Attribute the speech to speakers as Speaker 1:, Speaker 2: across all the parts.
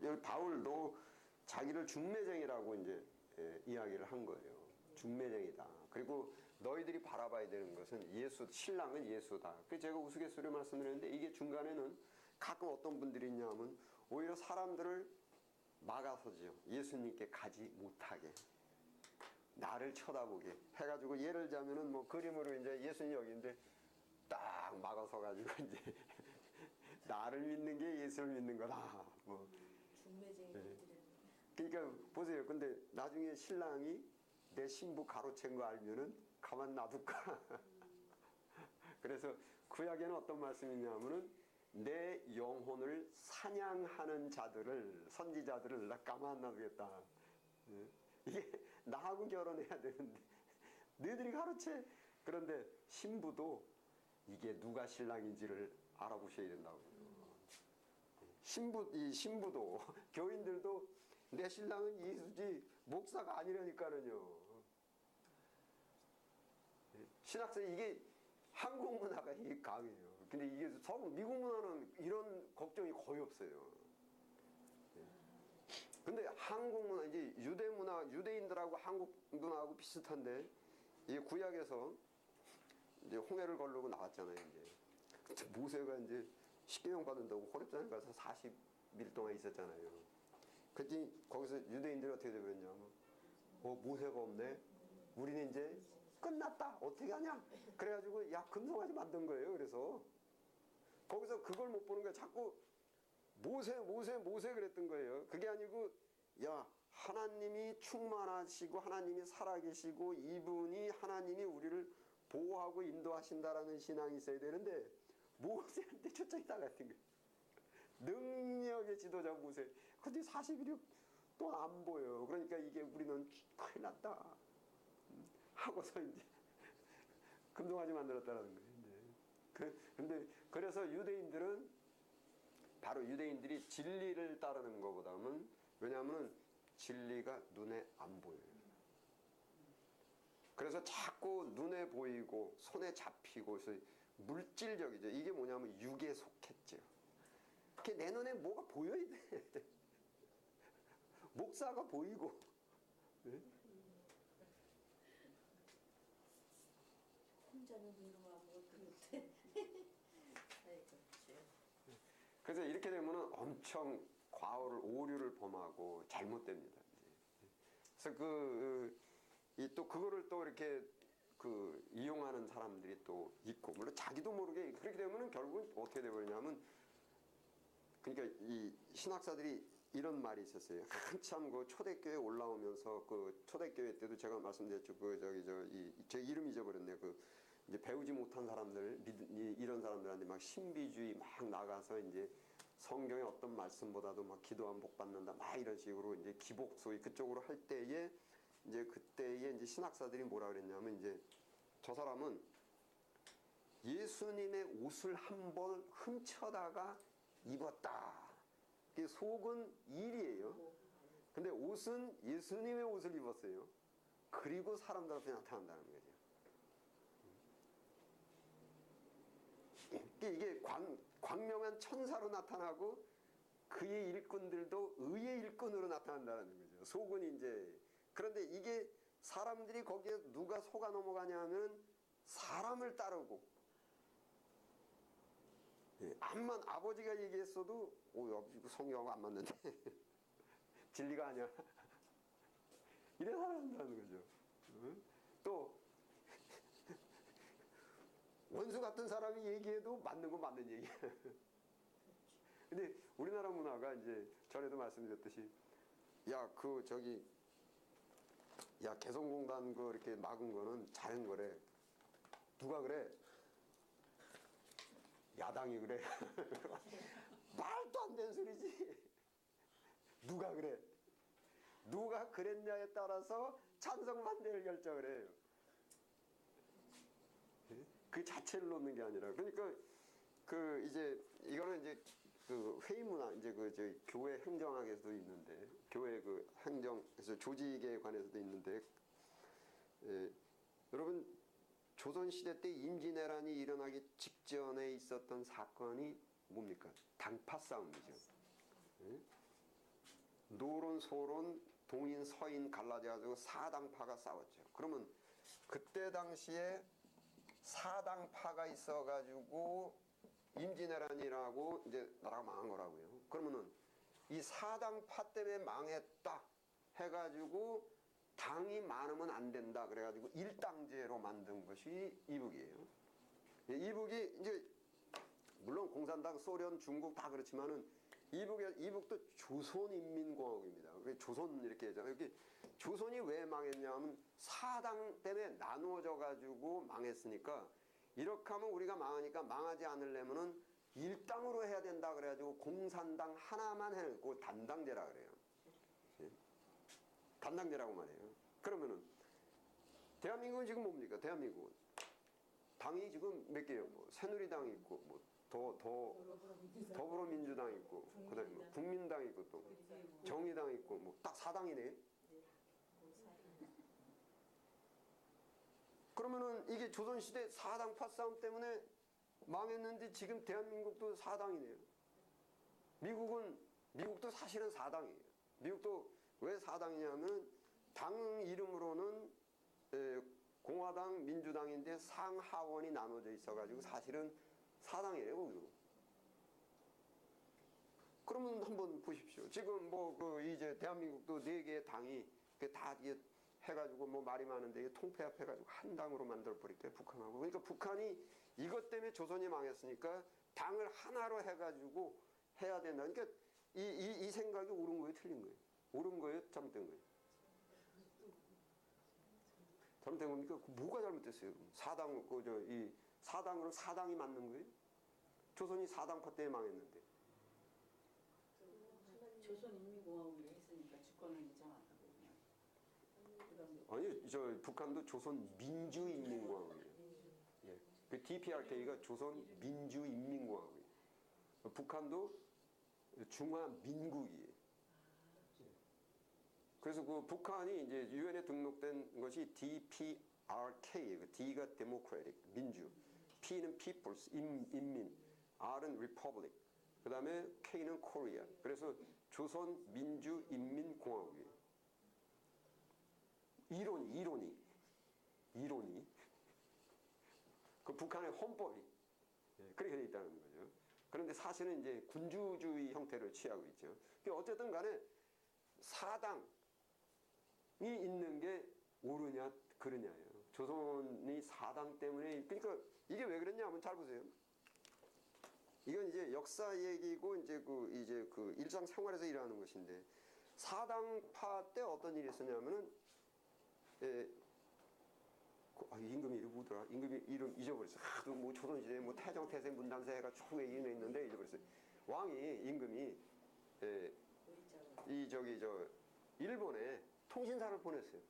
Speaker 1: 여기 바울도 자기를 중매쟁이라고 이제 이야기를 한 거예요. 중매쟁이다. 그리고 너희들이 바라봐야 되는 것은 신랑은 예수다. 그래서 제가 우스갯소리로 말씀드렸는데, 이게 중간에는 가끔 어떤 분들이 있냐면 오히려 사람들을 막아서죠. 예수님께 가지 못하게, 나를 쳐다보게 해가지고, 예를 들자면은 뭐 그림으로 이제 예수님 여기인데 딱 막아서 가지고 이제 나를 믿는 게 예수를 믿는 거다. 뭐
Speaker 2: 중매쟁이들은.
Speaker 1: 그러니까 보세요. 근데 나중에 신랑이 내 신부 가로챈 거 알면은 가만 놔둘까? 그래서 구약에는 어떤 말씀이 있냐면은 내 영혼을 사냥하는 자들을, 선지자들을 나 가만 놔두겠다. 이게 나하고 결혼해야 되는데 너희들이 가로채. 그런데 신부도 이게 누가 신랑인지를 알아보셔야 된다고요. 신부도 교인들도 내 신랑은 예수지 목사가 아니라니까는요. 신학생이 이게 한국 문화가 이게 강해요. 근데 이게 미국 문화는 이런 걱정이 거의 없어요. 근데 한국 문화, 이제 유대 문화, 유대인들하고 한국 문화하고 비슷한데, 이게 구약에서 이제 홍해를 걸르고 나왔잖아요. 이제 모세가 이제 십계명 받는다고 호렙산에 가서 40일 동안 있었잖아요. 그랬더니 거기서 유대인들이 어떻게 되버렸냐면, 모세가 없네. 우리는 이제 끝났다. 어떻게 하냐? 그래가지고 야, 금송아지 만든 거예요. 그래서 거기서 그걸 못 보는 거야. 자꾸 모세 그랬던 거예요. 그게 아니고, 야, 하나님이 충만하시고 하나님이 살아계시고 이분이 하나님이 우리를 보호하고 인도하신다라는 신앙이 있어야 되는데, 모세한테 초점이 다 같은 거예요. 능력의 지도자 모세. 근데 40일이 또 안 보여. 그러니까 이게 우리는 큰일 났다 하고서 이제 금송아지 만들었다라는 거예요. 근데 그래서 유대인들은, 바로 유대인들이 진리를 따르는 것보다는, 왜냐하면 진리가 눈에 안 보여요. 그래서 자꾸 눈에 보이고 손에 잡히고, 그래서 물질적이죠. 이게 뭐냐면 육에 속했죠. 내 눈에 뭐가 보여야 돼. 목사가 보이고. 네?
Speaker 2: 혼자는 이름 아무것도 못해.
Speaker 1: 그래서 이렇게 되면은 엄청 오류를 범하고 잘못됩니다. 그래서 또 그거를 또 이렇게 이용하는 사람들이 또 있고, 물론 자기도 모르게 그렇게 되면은 결국은 어떻게 되버리냐면, 그러니까 이 신학사들이 이런 말이 있었어요. 한참 초대교회 올라오면서, 초대교회 때도 제가 말씀드렸죠. 제 이름 잊어버렸네요. 이제 배우지 못한 사람들, 이런 사람들한테 막 신비주의 막 나가서 이제 성경의 어떤 말씀보다도 막 기도하면 복 받는다, 막 이런 식으로 이제 기복 소위 그쪽으로 할 때에, 이제 그때에 이제 신학사들이 뭐라 그랬냐면, 이제 저 사람은 예수님의 옷을 한 번 훔쳐다가 입었다. 속은 일이에요. 근데 옷은 예수님의 옷을 입었어요. 그리고 사람들 앞에 나타난다는 거죠. 이게 광명한 천사로 나타나고, 그의 일꾼들도 의의 일꾼으로 나타난다는 거죠. 속은 이제. 그런데 이게 사람들이 거기에 누가 속아 넘어가냐면 사람을 따르고, 암만 아버지가 얘기했어도 이거 성경하고 안 맞는데 진리가 아니야. 이래 살아간다는 거죠. 또 원수 같은 사람이 얘기해도 맞는 건 맞는 얘기야. 근데 우리나라 문화가 이제 전에도 말씀드렸듯이, 개성공단 이렇게 막은 거는 잘한 거래. 누가 그래? 야당이 그래. 말도 안 되는 소리지. 누가 그래? 누가 그랬냐에 따라서 찬성 반대를 결정을 해요. 그 자체를 놓는 게 아니라. 그러니까 이제 이거는 이제 회의 문화, 이제 교회 행정학에서도 있는데, 교회 행정에서 조직에 관해서도 있는데, 여러분, 조선시대 때 임진왜란이 일어나기 직전에 있었던 사건이 뭡니까? 당파 싸움이죠. 노론, 소론, 동인, 서인 갈라져가지고 사당파가 싸웠죠. 그러면 그때 당시에 사당파가 있어가지고 임진왜란이라고 이제 나라가 망한 거라고요. 그러면은 이 사당파 때문에 망했다 해가지고 당이 많으면 안 된다 그래가지고 일당제로 만든 것이 이북이에요. 이북이 이제 물론 공산당, 소련, 중국 다 그렇지만은 이북도 조선인민공화국입니다. 조선 이렇게 하잖아요. 여기 조선이 왜 망했냐면 사당 때문에 나누어져 가지고 망했으니까 이렇게 하면 우리가 망하니까 망하지 않으려면은 일당으로 해야 된다 그래가지고 공산당 하나만 해놓고 단당제라 그래요. 예? 단당제라고 말해요. 그러면은 대한민국은 지금 뭡니까? 대한민국은 당이 지금 몇 개예요? 뭐 새누리당이 있고 뭐 더불어민주당 있고 그다음에 뭐 국민당 있고 또 정의당 있고 뭐 딱 사당이네. 그러면은 이게 조선시대 사당파 싸움 때문에 망했는데 지금 대한민국도 사당이네요. 미국도 사실은 사당이에요. 미국도 왜 사당이냐면 당 이름으로는 공화당, 민주당인데 상하원이 나눠져 있어가지고 사실은 사당이에요. 거기도. 그러면 한번 보십시오. 지금 뭐 그 이제 대한민국도 4개의 당이 다 이게 해가지고 뭐 말이 많은데 통폐합해가지고 한 당으로 만들어 버릴게요. 북한하고. 그러니까 북한이 이것 때문에 조선이 망했으니까 당을 하나로 해가지고 해야 된다. 그러니까 이 생각이 옳은 거예요, 틀린 거예요? 옳은 거예요, 잘못된 거예요? 잘못된 겁니까? 뭐가 잘못됐어요? 이 사당으로 사당이 맞는 거예요? 조선이 사당파 때문에 망했는데.
Speaker 2: 조선인민공화국이 했으니까 주권을 인정한다고 그냥.
Speaker 1: 아니, 북한도 조선민주인민공화국이에요. 예. 그 DPRK가 조선민주인민공화국이에요. 북한도 중화민국이에요. 그래서 그 북한이 이제 유엔에 등록된 것이 DPRK, 그 D가 Democratic, 민주, P는 People's, 인민, R은 Republic, 그 다음에 K는 Korea. 그래서 조선민주인민공화국이에요. 이론이. 그 북한의 헌법이 그렇게 돼 있다는 거죠. 그런데 사실은 이제 군주주의 형태를 취하고 있죠. 어쨌든 간에 사당이 있는 게 옳으냐 그러냐예요. 조선이 사당 때문에 그러니까 이게 왜 그랬냐면 잘 보세요. 이건 이제 역사 얘기고 이제 그 일상생활에서 일하는 것인데 사당파 때 어떤 일이 있었냐면은 임금이 이름 뭐더라? 임금이 이름 잊어버렸어. 하도 뭐 조선시대 뭐 태정, 태세, 문단세 해가 쭉 얘기는 있는데 잊어버렸어요. 왕이 임금이 일본에 통신사를 보냈어요.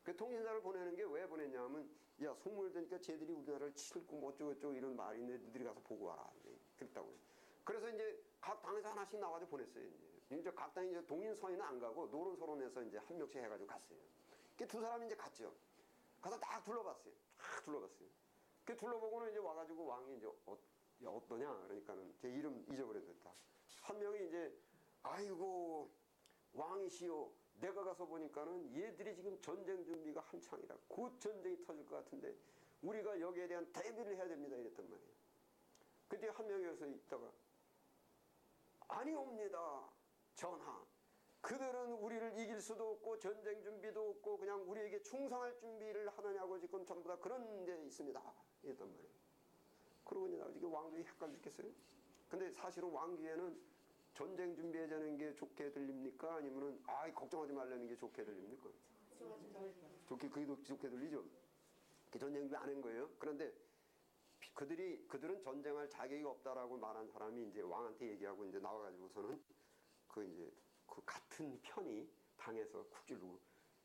Speaker 1: 그 통신사를 보내는 게 왜 보냈냐면 야 소문을 듣니까 쟤들이 우리나라를 치고 뭐 어쩌고저쩌고 이런 말이 있는데 너희들이 가서 보고 와라. 그랬다고요. 그래서 이제 각 당에서 하나씩 나와서 보냈어요. 이제 각 당이 이제 동인 서인은 안 가고 노론 소론에서 이제 한 명씩 해가지고 갔어요. 그 두 사람이 이제 갔죠. 가서 딱 둘러봤어요. 그 둘러보고는 이제 와가지고 왕이 이제 어떠냐 그러니까는 제 이름 잊어버렸다. 한 명이 이제 아이고 왕이시여 내가 가서 보니까는 얘들이 지금 전쟁 준비가 한창이라 곧 전쟁이 터질 것 같은데 우리가 여기에 대한 대비를 해야 됩니다 이랬단 말이에요. 그때 한 명이 여기서 있다가 아니옵니다 전하 그들은 우리를 이길 수도 없고 전쟁 준비도 없고 그냥 우리에게 충성할 준비를 하느냐고 지금 전부 다 그런 데 있습니다 이랬단 말이에요. 그러고 이제 왕들이 헷갈려 죽겠어요. 근데 사실은 왕기에는 전쟁 준비하자는 게 좋게 들립니까? 아니면은 걱정하지 말라는 게 좋게 들립니까? 그게 좋게 들리죠. 전쟁 준비 안 한 거예요. 그런데 그들은 전쟁할 자격이 없다라고 말한 사람이 이제 왕한테 얘기하고 이제 나와가지고서는 그 같은 편이 당에서 쿡 찔르고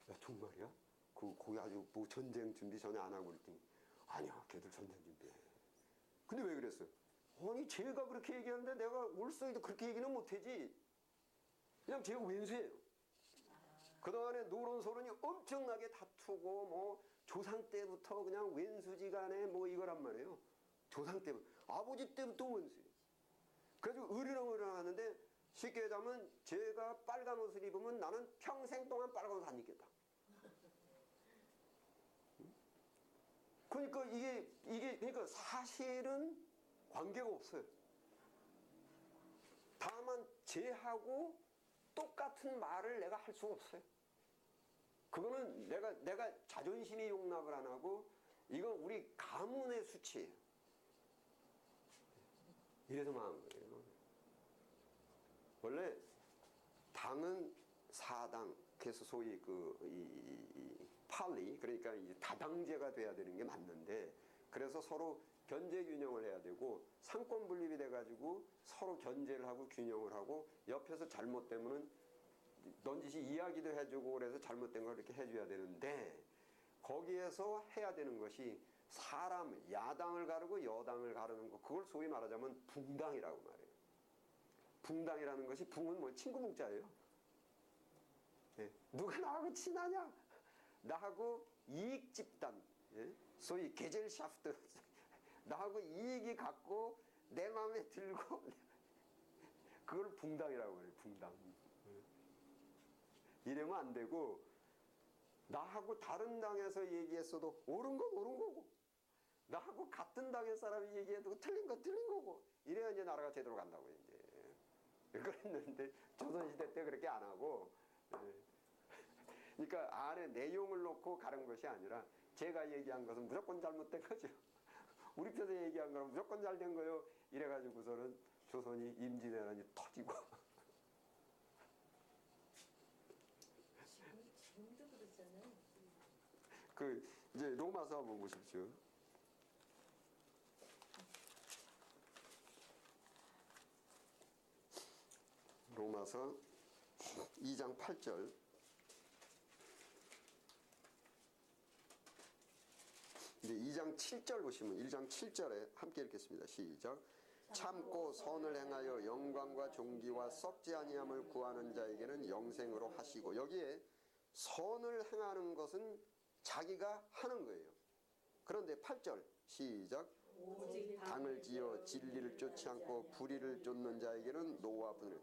Speaker 1: 야 정말이야? 거기 아주 뭐 전쟁 준비 전혀 안 하고 그랬더니 아니야 걔들 전쟁 준비해. 근데 왜 그랬어? 아니 제가 그렇게 얘기하는데 내가 올서이도 그렇게 얘기는 못하지. 그냥 제가 왼수예요. 그동안에 노론소론이 엄청나게 다투고 뭐 조상 때부터 그냥 왼수지간에 뭐 이거란 말이에요. 조상 때부터 아버지 때부터 왼수예요. 그래가지고 으르렁으르렁 하는데 쉽게 얘기하면 제가 빨간 옷을 입으면 나는 평생 동안 빨간 옷 안 입겠다. 그러니까 이게 그러니까 사실은 관계가 없어요. 다만 쟤하고 똑같은 말을 내가 할 수가 없어요. 그거는 내가 자존심이 용납을 안 하고 이건 우리 가문의 수치예요. 이래서 망한 거예요. 원래 당은 사당, 그래서 소위 이 팔리, 그러니까 이 다당제가 돼야 되는 게 맞는데, 그래서 서로 견제 균형을 해야 되고 상권 분립이 돼가지고 서로 견제를 하고 균형을 하고 옆에서 잘못되면은 넌지시 이야기도 해주고 그래서 잘못된 걸 이렇게 해줘야 되는데, 거기에서 해야 되는 것이 사람, 야당을 가르고 여당을 가르는 거, 그걸 소위 말하자면 붕당이라고 말해요. 붕당이라는 것이, 붕은 뭐 친구 붕자예요. 예. 누가 나하고 친하냐? 나하고 이익 집단, 예? 소위 게젤샤프트, 나하고 이익이 같고 내 마음에 들고 그걸 붕당이라고 해요. 붕당. 이러면 안 되고, 나하고 다른 당에서 얘기했어도 옳은 건 옳은 거고, 나하고 같은 당의 사람이 얘기해도 틀린 건 틀린 거고, 이래야 이제 나라가 제대로 간다고요. 이제 그랬는데 조선시대 때 그렇게 안 하고, 그러니까 안에 내용을 놓고 가는 것이 아니라 제가 얘기한 것은 무조건 잘못된 거죠. 우리 편에서 얘기한 거는 무조건 잘된 거요. 이래가지고서는 조선이 임진왜란이 터지고.
Speaker 3: 지금도 그렇잖아요.
Speaker 1: 이제 로마서 한번 보십시오. 로마서 2장 8절. 이제 2장 7절 보시면 1장 7절에 함께 읽겠습니다. 시작. 참고 선을 행하여 영광과 존귀와 썩지 아니함을 구하는 자에게는 영생으로 하시고, 여기에 선을 행하는 것은 자기가 하는 거예요. 그런데 8절 시작. 당을 지어 진리를 쫓지 않고 불의를 쫓는 자에게는 노와 분을.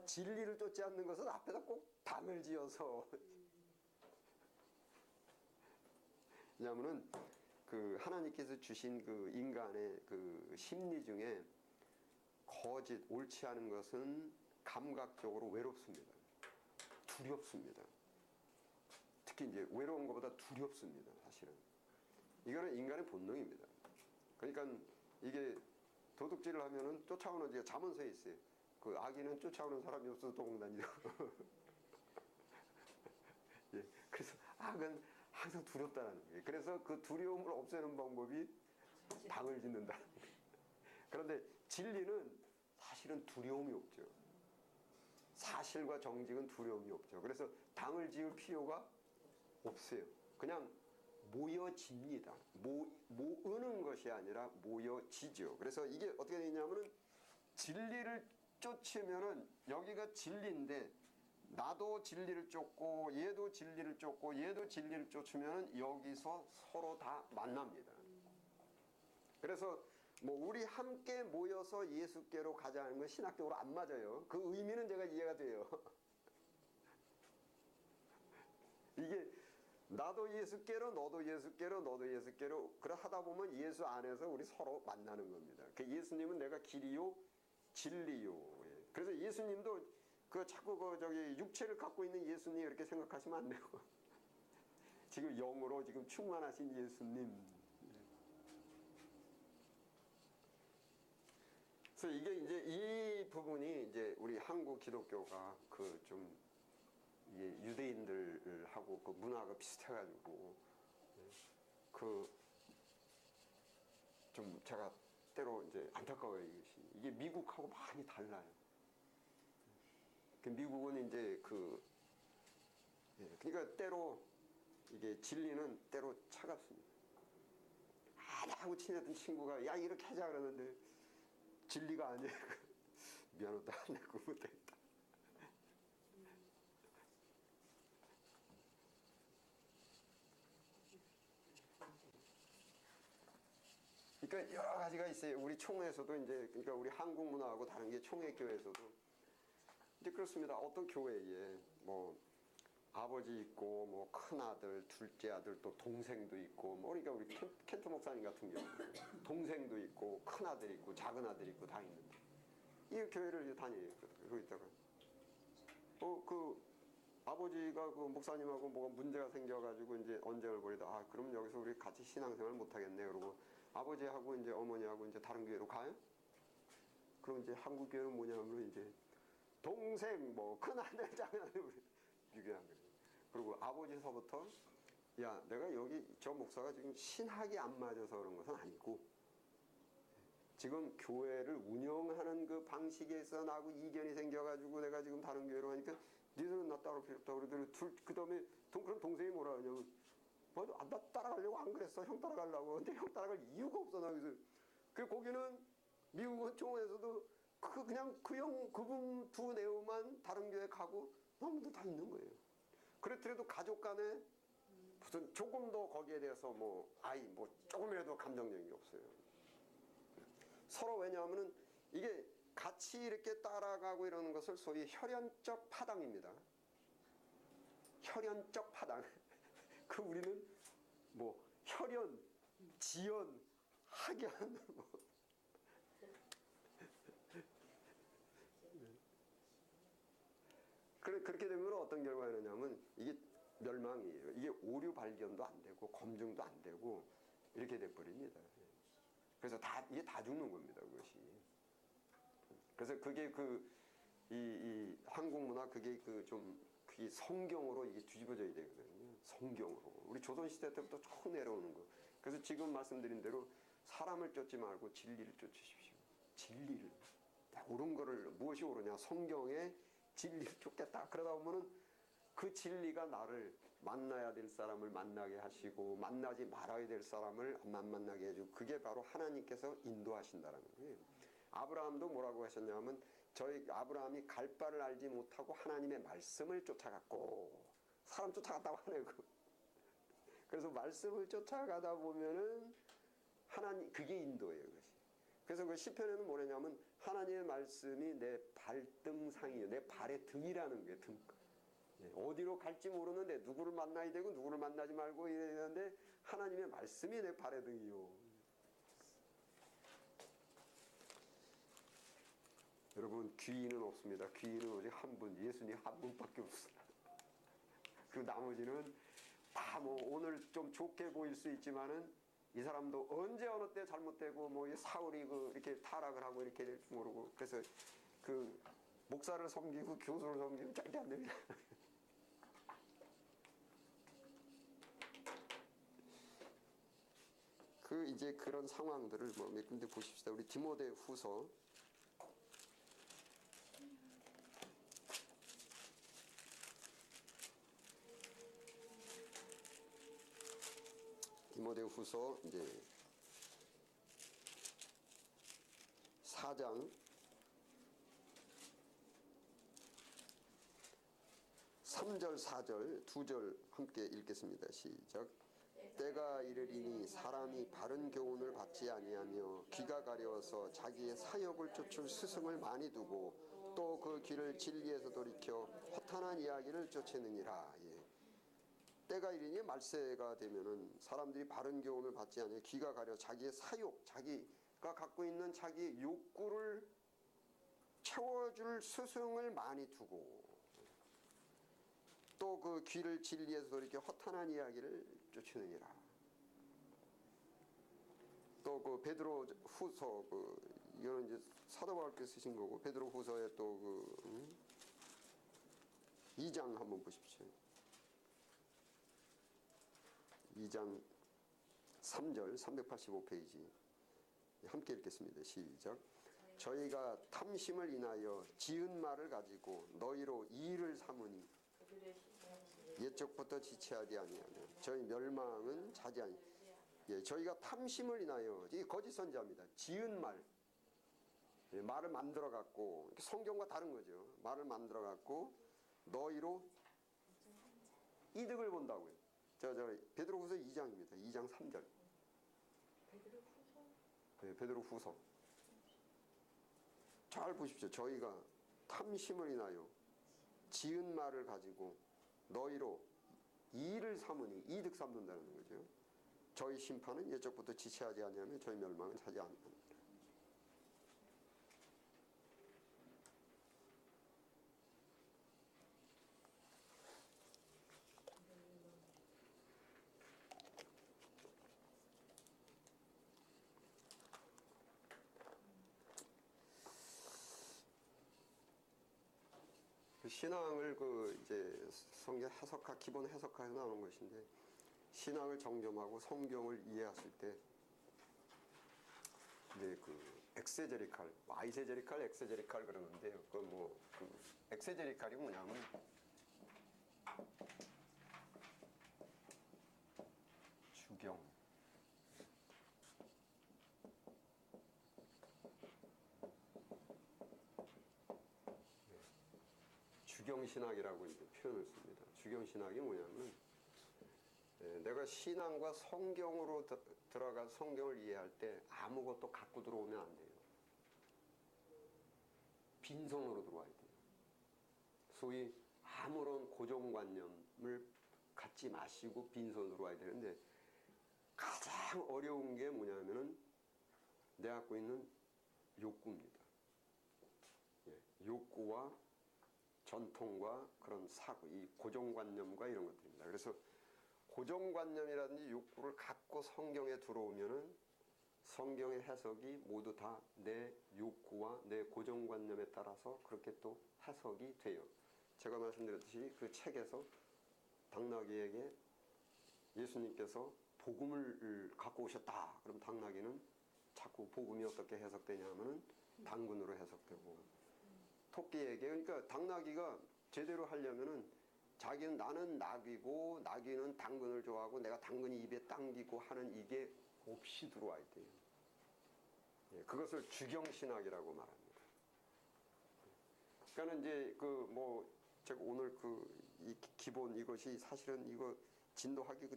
Speaker 1: 진리를 쫓지 않는 것은 앞에다 꼭 당을 지어서. 왜냐하면은 하나님께서 주신 인간의 심리 중에 거짓, 옳지 않은 것은 감각적으로 외롭습니다. 두렵습니다. 특히 이제 외로운 것보다 두렵습니다. 사실은 이거는 인간의 본능입니다. 그러니까 이게 도둑질을 하면은 쫓아오는, 이제 잠언서에 있어요. 아기는 쫓아오는 사람이 없어서 도망다니고. 예, 그래서 악은 항상 두렵다는 거예요. 그래서 그 두려움을 없애는 방법이 당을 짓는다. 그런데 진리는 사실은 두려움이 없죠. 사실과 정직은 두려움이 없죠. 그래서 당을 지을 필요가 없어요. 그냥 모여집니다. 모으는 것이 아니라 모여지죠. 그래서 이게 어떻게 되냐면은, 진리를 쫓으면은, 여기가 진리인데 나도 진리를 쫓고 얘도 진리를 쫓고 얘도 진리를 쫓으면은 여기서 서로 다 만납니다. 그래서 우리 함께 모여서 예수께로 가자는 건 신학적으로 안 맞아요. 그 의미는 제가 이해가 돼요. 이게 나도 예수께로, 너도 예수께로, 너도 예수께로, 그래 하다 보면 예수 안에서 우리 서로 만나는 겁니다. 예수님은 내가 길이요 진리요. 예. 그래서 예수님도 자꾸 육체를 갖고 있는 예수님 이렇게 생각하시면 안 되고, 지금 영으로 지금 충만하신 예수님. 그래서 이게 이제 이 부분이 이제 우리 한국 기독교가 이게 유대인들하고 문화가 비슷해가지고, 좀 제가 때로 이제 안타까워요. 이게 미국하고 많이 달라요. 미국은 이제 그러니까 때로 이게 진리는 때로 차갑습니다. 나하고 친했던 친구가 야 이렇게 하자 그러는데 진리가 아니에요. 미안하다, 내가 못했다. 그러니까 여러 가지가 있어요. 우리 총회에서도 이제, 그러니까 우리 한국 문화하고 다른 게 총회교회에서도 그렇습니다. 어떤 교회에 뭐 아버지 있고 뭐 큰아들, 둘째 아들 또 동생도 있고 뭐 그러니까 우리 켄트 목사님 같은 경우 동생도 있고 큰아들 있고 작은 아들 있고 다 있는데 이 교회를 이제 다녀요. 그러고 있다가 그 아버지가 그 목사님하고 뭐가 문제가 생겨가지고 이제 언쟁을 벌이다. 아, 그럼 여기서 우리 같이 신앙생활 못 하겠네. 그러고 아버지하고 이제 어머니하고 이제 다른 교회로 가요? 그럼 이제 한국 교회는 뭐냐면 이제 동생 뭐 큰아들 작은아들 비교한 거예요. 그리고 아버지서부터 야, 내가 여기 저 목사가 지금 신학이 안 맞아서 그런 것은 아니고 지금 교회를 운영하는 그 방식에서 나하고 이견이 생겨가지고 내가 지금 다른 교회로 가니까 니들은 나 따로 필요 없다고 그러더니 그 다음에 그럼 동생이 뭐라 하냐면 나 따라가려고 안 그랬어. 형 따라가려고. 근데 형 따라갈 이유가 없어. 나 그래서 거기는 미국 원총에서도 그냥 그분 두 내우만 다른 교회 가고 나머지 다 있는 거예요. 그렇더라도 가족 간에 무슨 조금 더 거기에 대해서 뭐 조금이라도 감정적인 게 없어요. 서로 왜냐하면은 이게 같이 이렇게 따라가고 이러는 것을 소위 혈연적 파당입니다. 혈연적 파당. 그 우리는 뭐 혈연, 지연, 학연 뭐. 그렇게 되면 어떤 결과가 되냐면 이게 멸망이에요. 이게 오류 발견도 안 되고 검증도 안 되고 이렇게 돼버립니다. 그래서 이게 다 죽는 겁니다. 그것이. 그래서 그게 이 한국 문화 그게 그게 성경으로 이게 뒤집어져야 되거든요. 성경으로. 우리 조선시대 때부터 쭉 내려오는 거. 그래서 지금 말씀드린 대로 사람을 쫓지 말고 진리를 쫓으십시오. 진리를. 옳은 거를 무엇이 옳으냐. 성경에 진리를 쫓겠다. 그러다 보면은 그 진리가 나를 만나야 될 사람을 만나게 하시고 만나지 말아야 될 사람을 안 만나게 해주고 그게 바로 하나님께서 인도하신다라는 거예요. 아브라함도 뭐라고 하셨냐면 저희 아브라함이 갈 바를 알지 못하고 하나님의 말씀을 쫓아갔고 사람 쫓아갔다고 하네요. 그래서 말씀을 쫓아가다 보면은 하나님 그게 인도예요. 그것이. 그래서 그 시편에는 뭐냐면 하나님의 말씀이 내 발등상이에요. 내 발의 등이라는 게 등. 어디로 갈지 모르는데 누구를 만나야 되고 누구를 만나지 말고 이러는데 하나님의 말씀이 내 발의 등이요. 여러분 귀인은 없습니다. 귀인은 오직 한 분, 예수님 한 분밖에 없어요. 그리고 나머지는 다 뭐 오늘 좀 좋게 보일 수 있지만은 이 사람도 언제 어느 때 잘못되고 뭐 사울이 이렇게 타락을 하고 이렇게 될 줄 모르고 그래서 그 목사를 섬기고 교수를 섬기면 절대 안 됩니다. 이제 그런 상황들을 뭐 몇 군데 보십시다. 우리 디모데후서 이제 4장 3절 4절 2절 함께 읽겠습니다. 시작. 때가 이르리니 사람이 바른 교훈을 받지 아니하며 귀가 가려워서 자기의 사욕을 쫓을 스승을 많이 두고 또 그 길을 진리에서 돌이켜 허탄한 이야기를 쫓으느니라. 예. 때가 이르니 말세가 되면은 사람들이 바른 교훈을 받지 아니하며 귀가 가려 자기의 사욕, 자기가 갖고 있는 자기 욕구를 채워줄 스승을 많이 두고 또 그 귀를 진리에서 돌이켜 허탄한 이야기를 쫓으느니라. 또 그 베드로 후서 이거는 이제 사도 바울께서 쓰신 거고 베드로 후서에 또 2장 한번 보십시오. 2장 3절 385페이지 함께 읽겠습니다. 시작. 저희가 탐심을 인하여 지은 말을 가지고 너희로 이의를 삼으니 옛적부터 지체하지 아니하며 저희 멸망은 자지아니. 예, 저희가 탐심을 인하여 이 거짓 선지자입니다. 지은 말, 말을 만들어 갖고 성경과 다른 거죠. 말을 만들어 갖고 너희로 이득을 본다고요. 저 베드로후서 2장입니다. 2장 3절. 네, 베드로후서. 잘 보십시오. 저희가 탐심을 인하여 지은 말을 가지고 너희로 이를 삼으니 이득 삼는다는 거죠. 저희 심판은 예적부터 지체하지 아니하면 저희 멸망은 차지 않는다. 신앙을 이제 성경 해석학 기본 해석학에서 나오는 것인데 신앙을 정점하고 성경을 이해하실 때 이제 엑세제리칼, 아이세제리칼, 엑세제리칼 그러는데요. 엑세제리칼이 뭐냐면 주경. 주경신학이라고 이제 표현을 씁니다. 주경신학이 뭐냐면 내가 신앙과 성경으로 들어가 성경을 이해할 때 아무것도 갖고 들어오면 안 돼요. 빈손으로 들어와야 돼요. 소위 아무런 고정관념을 갖지 마시고 빈손으로 들어와야 되는데 가장 어려운 게 뭐냐면은 내가 갖고 있는 욕구입니다. 욕구와 전통과 그런 사고, 이 고정관념과 이런 것들입니다. 그래서 고정관념이라든지 욕구를 갖고 성경에 들어오면은 성경의 해석이 모두 다 내 욕구와 내 고정관념에 따라서 그렇게 또 해석이 돼요. 제가 말씀드렸듯이 그 책에서 당나귀에게 예수님께서 복음을 갖고 오셨다. 그럼 당나귀는 자꾸 복음이 어떻게 해석되냐 하면은 당근으로 해석되고, 토끼에게, 그러니까 당나귀가 제대로 하려면은 자기는 나는 나귀고 나귀는 당근을 좋아하고 내가 당근이 입에 당기고 하는 이게 없이 들어와야 돼요. 그것을 주경신학이라고 말합니다. 그러니까 이제 제가 오늘 이 기본 이것이 사실은 이거 진도하기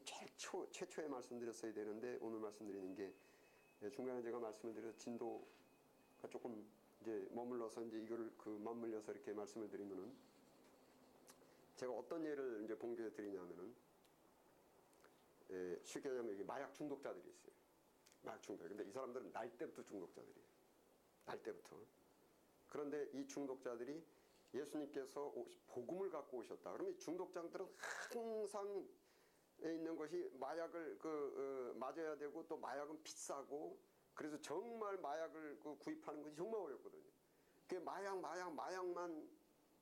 Speaker 1: 최초에 말씀드렸어야 되는데 오늘 말씀드리는 게 중간에 제가 말씀을 드려서 진도가 조금 이제 머물러서 이제 이거를 맞물려서 이렇게 말씀을 드리면은 제가 어떤 예를 이제 본교에 드리냐면은 쉽게 얘기하면 여기 마약 중독자들이 있어요. 마약 중독. 근데 이 사람들은 날 때부터 중독자들이에요. 날 때부터. 그런데 이 중독자들이 예수님께서 복음을 갖고 오셨다. 그러면 이 중독자들은 항상 있는 것이 마약을 맞아야 되고 또 마약은 비싸고 그래서 정말 마약을 구입하는 것이 정말 어렵거든요. 그 마약만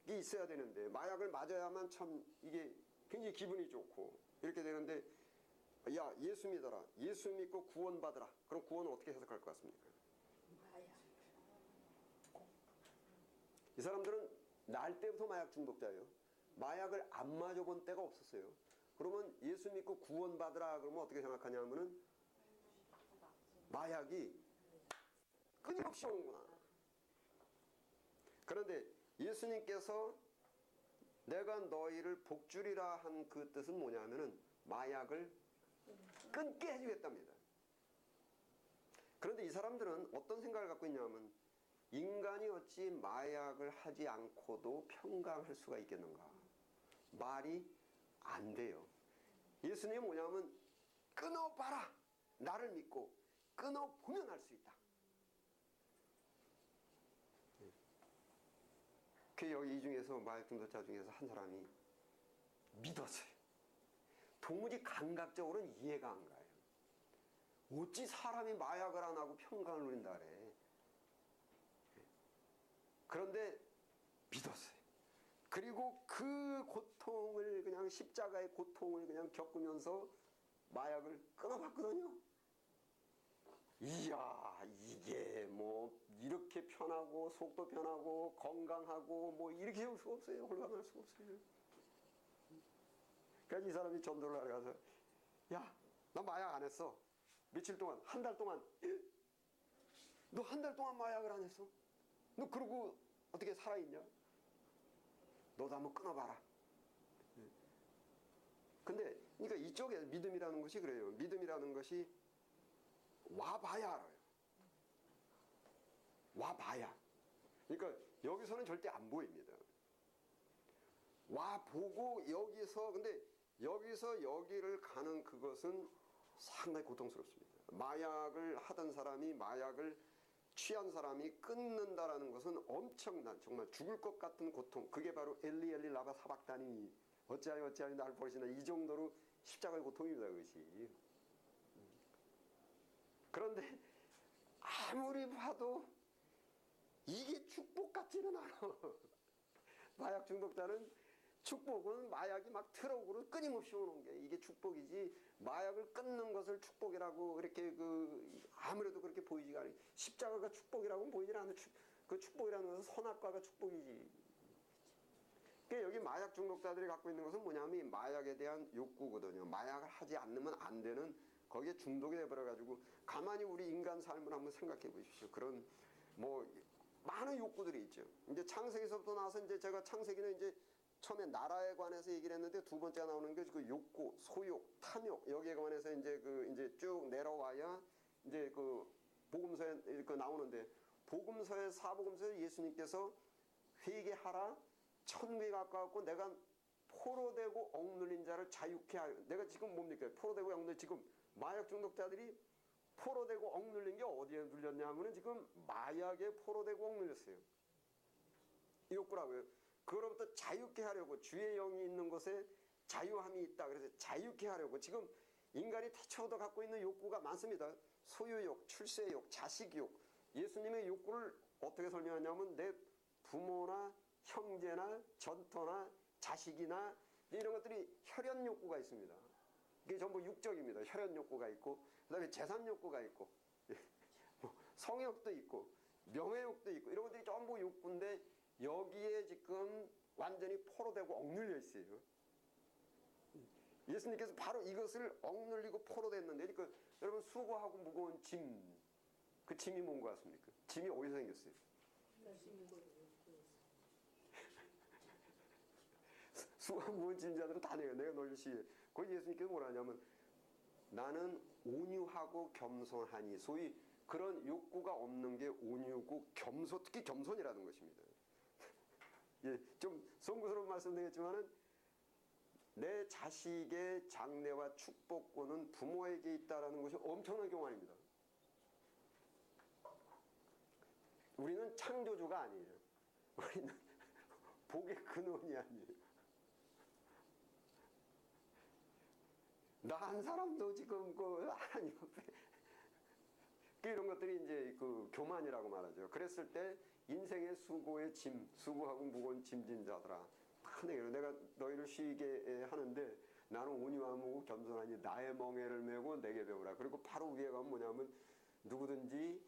Speaker 1: 있어야 되는데 마약을 맞아야만 참 이게 굉장히 기분이 좋고 이렇게 되는데 야 예수 믿어라. 예수 믿고 구원받으라. 그럼 구원은 어떻게 해석할 것 같습니까? 이 사람들은 날 때부터 마약 중독자예요. 마약을 안 맞아본 때가 없었어요. 그러면 예수 믿고 구원받으라 그러면 어떻게 생각하냐면은 마약이 끊임없이 오는구나. 그런데 예수님께서 내가 너희를 복주리라 한 그 뜻은 뭐냐면은 마약을 끊게 해주겠답니다. 그런데 이 사람들은 어떤 생각을 갖고 있냐면 인간이 어찌 마약을 하지 않고도 평강할 수가 있겠는가? 말이 안 돼요. 예수님이 뭐냐면 끊어봐라. 나를 믿고 끊어보면 할 수 있다. 여기 이 중에서 마약 중독자 중에서 한 사람이 믿었어요. 도무지 감각적으로는 이해가 안 가요. 어찌 사람이 마약을 안 하고 평강을 누린다 그래. 그런데 믿었어요. 그리고 그 고통을 그냥 십자가의 고통을 그냥 겪으면서 마약을 끊어봤거든요. 이야 이게 이렇게 편하고 속도 편하고 건강하고 이렇게 할 수가 없어요. 홀가분할 수가 없어요. 그래서 이 사람이 전도를 하러 가서 야 나 마약 안 했어. 며칠 동안 한 달 동안. 너 한 달 동안 마약을 안 했어? 너 그러고 어떻게 살아있냐? 너도 한번 끊어봐라. 근데 그러니까 이쪽에 믿음이라는 것이 그래요. 믿음이라는 것이 와봐야 알아요. 와봐야. 그러니까 여기서는 절대 안 보입니다. 다 보고 근데 여기서 여기를 가는 그것은 상당히 고통스럽습니다. 마약을 하던 사람이 마약을 취한 사람이 끊는다라는 것은 엄청난 정말 죽을 것 같은 고통. 그게 바로 엘리 라바 사박다니 어찌하여 나를 버리시나 이 정도로 십자가의 고통입니다. 그것이. 그런데 아무리 봐도 이게 축복 같지는 않아. 마약 중독자는 축복은 마약이 막 트럭으로 끊임없이 오는 게 이게 축복이지 마약을 끊는 것을 축복이라고 그렇게 아무래도 그렇게 보이지가 않아요. 십자가가 축복이라고는 보이질 않아요. 그 축복이라는 것은 선악과가 축복이지. 그러니까 여기 마약 중독자들이 갖고 있는 것은 뭐냐면 이 마약에 대한 욕구거든요. 마약을 하지 않으면 안 되는 거기에 중독이 돼버려가지고 가만히 우리 인간 삶을 한번 생각해 보십시오. 그런 많은 욕구들이 있죠. 이제 창세기서부터 나와서 이제 제가 창세기는 이제 처음에 나라에 관해서 얘기를 했는데 두 번째 나오는 게 그 욕구, 소욕, 탐욕 여기에 관해서 이제 쭉 내려와야 이제 복음서에 나오는데 복음서의 사복음서에 예수님께서 회개하라 천국에 가까웠고 내가 포로되고 억눌린 자를 자유케 하여 내가 지금 뭡니까? 포로되고 억눌린 지금 마약 중독자들이 포로되고 억눌린 게 어디에 눌렸냐 하면은 지금 마약에 포로되고 억눌렸어요. 이 욕구라고요. 그로부터 자유케 하려고 주의 영이 있는 곳에 자유함이 있다. 그래서 자유케 하려고 지금 인간이 태초부터 갖고 있는 욕구가 많습니다. 소유욕, 출세욕, 자식욕. 예수님의 욕구를 어떻게 설명하냐면 내 부모나 형제나 전토나 자식이나 이런 것들이 혈연 욕구가 있습니다. 이게 전부 육적입니다. 혈연 욕구가 있고 그다음에 재산 욕구가 있고 성욕도 있고 명예욕도 있고 이런 것들이 전부 욕구인데 여기에 지금 완전히 포로되고 억눌려 있어요. 예수님께서 바로 이것을 억눌리고 포로됐는데 그러니까 여러분 수고하고 무거운 짐 그 짐이 뭔 것 같습니까? 짐이 어디서 생겼어요? 수고하고 무거운 짐자들은 다 내가 너를 시해. 거기 예수님께서 뭐라 하냐면 나는 온유하고 겸손하니 소위 그런 욕구가 없는 게 온유고 특히 겸손이라는 것입니다. 예, 좀 송구스러운 말씀드리겠지만은 내 자식의 장래와 축복권은 부모에게 있다라는 것이 엄청난 교만입니다. 우리는 창조주가 아니에요. 우리는 복의 근원이 아니에요. 나 한 사람도 지금 하나님 앞에 이런 것들이 이제 교만이라고 말하죠. 그랬을 때 인생의 수고의 짐, 수고하고 무거운 짐진 자들아. 내가 너희를 쉬게 하는데 나는 온유하고 겸손하니 나의 멍에를 메고 내게 배우라. 그리고 바로 위에 가면 뭐냐면 누구든지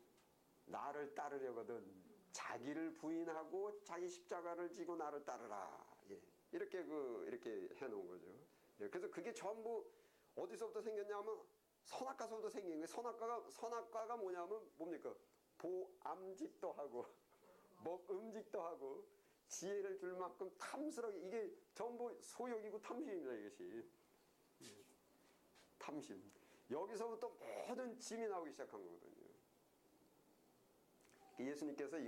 Speaker 1: 나를 따르려거든 자기를 부인하고 자기 십자가를 지고 나를 따르라. 예. 이렇게 해놓은 거죠. 예. 그래서 그게 전부 어디서부터 생겼냐면 선악과서부터 생긴 거예요. 선악과가 뭐냐면 뭡니까? 보암직도 하고 먹음직도 하고 지혜를 줄 만큼 탐스럽게 이게 전부 소욕이고 탐심입니다. 이것이 탐심. 여기서부터 모든 짐이 나오기 시작한 거거든요. 예수님께서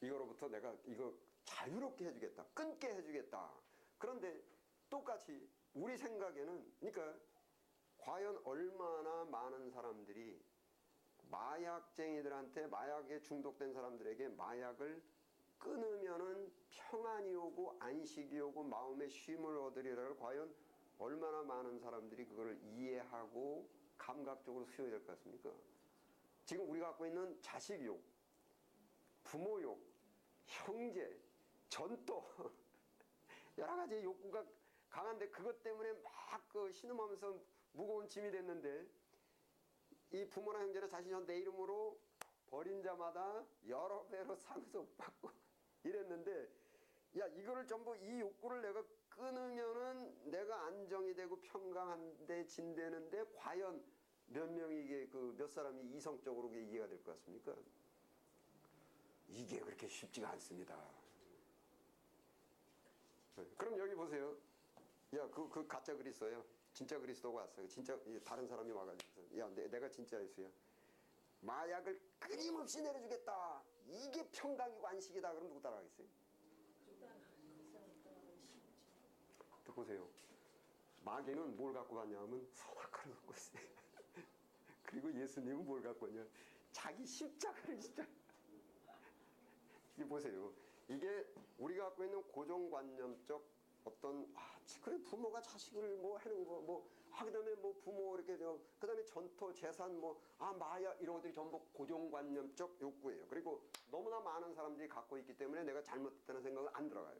Speaker 1: 이거로부터 내가 이거 자유롭게 해주겠다, 끊게 해주겠다. 그런데 똑같이 우리 생각에는 그러니까 과연 얼마나 많은 사람들이 마약쟁이들한테 마약에 중독된 사람들에게 마약을 끊으면은 평안이 오고 안식이 오고 마음의 쉼을 얻으리라를 과연 얼마나 많은 사람들이 그걸 이해하고 감각적으로 수용해야 될 것 같습니까? 지금 우리가 갖고 있는 자식욕, 부모욕, 형제, 전도 여러 가지 욕구가 강한데 그것 때문에 막 신음하면서 무거운 짐이 됐는데 이 부모나 형제나 자신이 내 이름으로 버린 자마다 여러 배로 상속받고 이랬는데 야 이거를 전부 이 욕구를 내가 끊으면은 내가 안정이 되고 평강한데 진되는데 과연 몇 명이 이게 몇 사람이 이성적으로 이해가 될 것 같습니까? 이게 그렇게 쉽지가 않습니다. 그럼 여기 보세요. 야 그 가짜 그리스도예요. 진짜 그리스도가 왔어요. 진짜 다른 사람이 와가지고 야 내가 진짜 예수야. 마약을 끊임없이 내려주겠다. 이게 평강이고 안식이다. 그럼 누구 따라가겠어요? 보세요. 마귀는 뭘 갖고 왔냐면 선악과를 갖고 있어요. 그리고 예수님은 뭘 갖고 왔냐? 자기 십자가를 진짜. 이게 보세요. 이게 우리가 갖고 있는 고정관념적 어떤 그래 부모가 자식을 뭐 하는 거 그다음에 뭐 부모 이렇게 그다음에 전토 재산 마약 이런 것들이 전부 고정관념적 욕구예요. 그리고 너무나 많은 사람들이 갖고 있기 때문에 내가 잘못했다는 생각은 안 들어가요.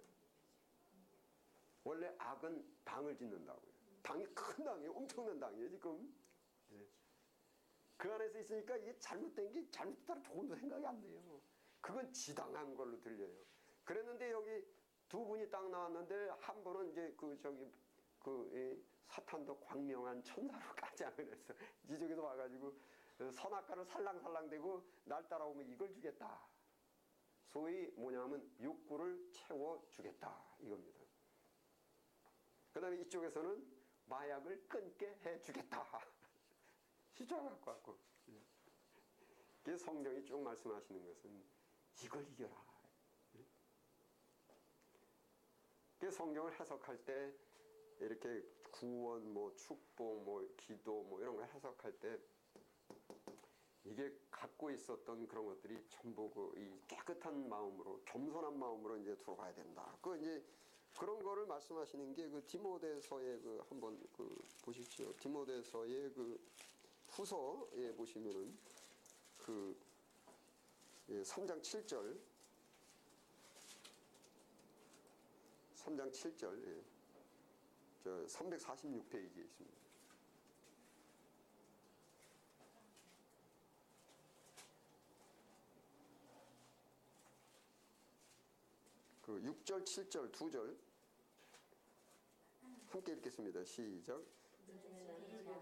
Speaker 1: 원래 악은 당을 짓는다고요. 당이 큰 당이에요. 엄청난 당이에요 지금. 네. 그 안에서 있으니까 이게 잘못된 게 잘못됐다는 조금도 생각이 안 돼요. 그건 지당한 걸로 들려요. 그랬는데 여기 두 분이 딱 나왔는데 한 분은 이제 사탄도 광명한 천사로 가장을 했어. 이쪽에서 와가지고 선악과를 살랑살랑대고 날 따라오면 이걸 주겠다. 소위 뭐냐면 욕구를 채워주겠다 이겁니다. 그 다음에 이쪽에서는 마약을 끊게 해주겠다. 시장 갖고 왔고. 이게 성경이 쭉 말씀하시는 것은 이걸 이겨라. 성경을 해석할 때 이렇게 구원, 축복, 기도, 이런 걸 해석할 때 이게 갖고 있었던 그런 것들이 전부 이 깨끗한 마음으로, 겸손한 마음으로 이제 들어가야 된다. 이제 그런 거를 말씀하시는 게 디모데서의 한번 보십시오. 디모데서의 후서에 보시면은 3장 7절. 3장 7절, 저 346페이지에 있습니다. 그 6절, 7절, 2절 함께 읽겠습니다. 시작.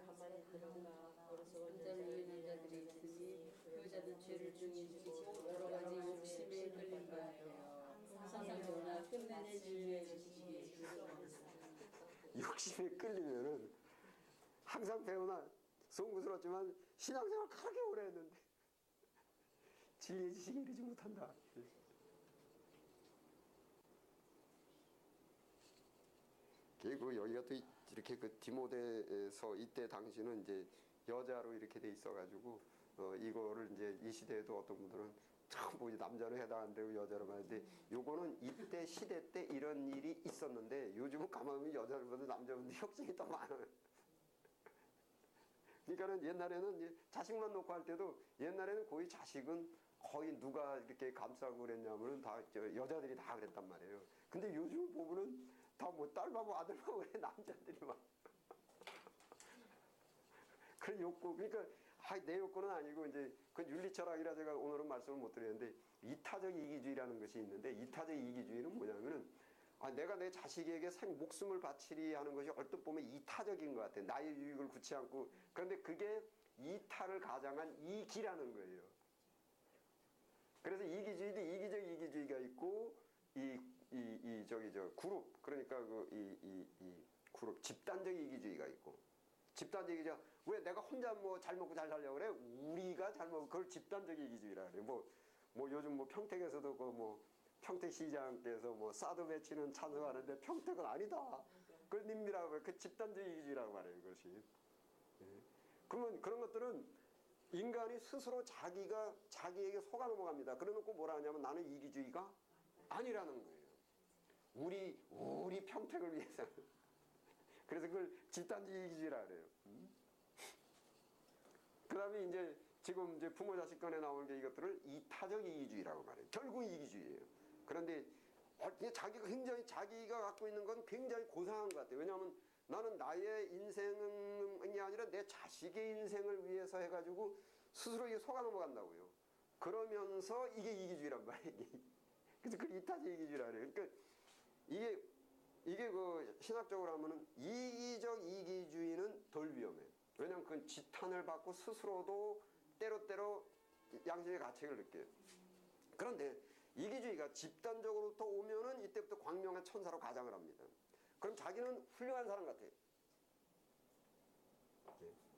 Speaker 2: 가만히 들어가 벌써 원자를 위는 자들이 있으니 그 자는 죄를 중이지고 여러 가지 욕심에 끌린 바예요. 항상 변화 끝내는 진리의 지식이
Speaker 1: 욕심에 끌리면은 항상 배우나 송구스럽지만 신앙생활 그렇게 오래 했는데 진리의 지식에 이르지 못한다. 그리고 여기가 또 이렇게 디모데에서 이때 당시는 이제 여자로 이렇게 돼 있어가지고 이거를 이제 이 시대에도 어떤 분들은 전부 남자로 해당안 되고 여자로 하는데 요거는 이때 시대 때 이런 일이 있었는데 요즘은 가만히 보면 여자들보다 남자분들 혁신이 더 많아요. 그러니까는 옛날에는 이제 자식만 놓고 할 때도 옛날에는 거의 자식은 거의 누가 이렇게 감싸고 그랬냐면은 다 여자들이 다 그랬단 말이에요. 근데 요즘 보면은 다 딸하고 아들하고 그래 남자들이 막 그런 욕구. 그러니까 내 욕구는 아니고 이제 그 윤리철학이라 제가 오늘은 말씀을 못 드리는데 이타적 이기주의라는 것이 있는데 이타적 이기주의는 뭐냐면은 내가 내 자식에게 목숨을 바치리 하는 것이 얼뜻 보면 이타적인 것 같아. 나의 유익을 굳지 않고. 그런데 그게 이타를 가장한 이기라는 거예요. 그래서 이기주의도 이기적 이기주의가 있고 그룹, 그러니까 그룹 집단적 이기주의가 있고. 집단적 이기주의, 왜 내가 혼자 잘 먹고 잘 살려고 그래? 우리가 잘 먹고, 그걸 집단적 이기주의라 그래. 요즘 평택에서도 평택시장께서 사드 배치는 찬성하는데 평택은 아니다. 그걸 님이라고 해. 그 집단적 이기주의라고 말해요, 그것이. 그러면 그런 것들은 인간이 스스로 자기에게 속아 넘어갑니다. 그래 놓고 뭐라 하냐면 나는 이기주의가 아니라는 거예요. 우리 평택을 위해서. 그래서 그걸 집단적 이기주의라 그래요. 그 다음에 이제 지금 이제 부모 자식 간에 나오는 게 이것들을 이타적 이기주의라고 말해요. 결국 이기주의예요. 그런데 자기가 갖고 있는 건 굉장히 고상한 것 같아요. 왜냐하면 나는 나의 인생이 아니라 내 자식의 인생을 위해서 해가지고 스스로 이게 속아 넘어간다고요. 그러면서 이게 이기주의란 말이에요. 그래서 그걸 이타적 이기주의라 그래요. 그러니까 이게 신학적으로 하면은 이기적 이기주의는 덜 위험해요. 왜냐하면 그건 지탄을 받고 스스로도 때로때로 양심의 가책을 느껴요. 그런데 이기주의가 집단적으로부터 오면은 이때부터 광명한 천사로 가장을 합니다. 그럼 자기는 훌륭한 사람 같아요.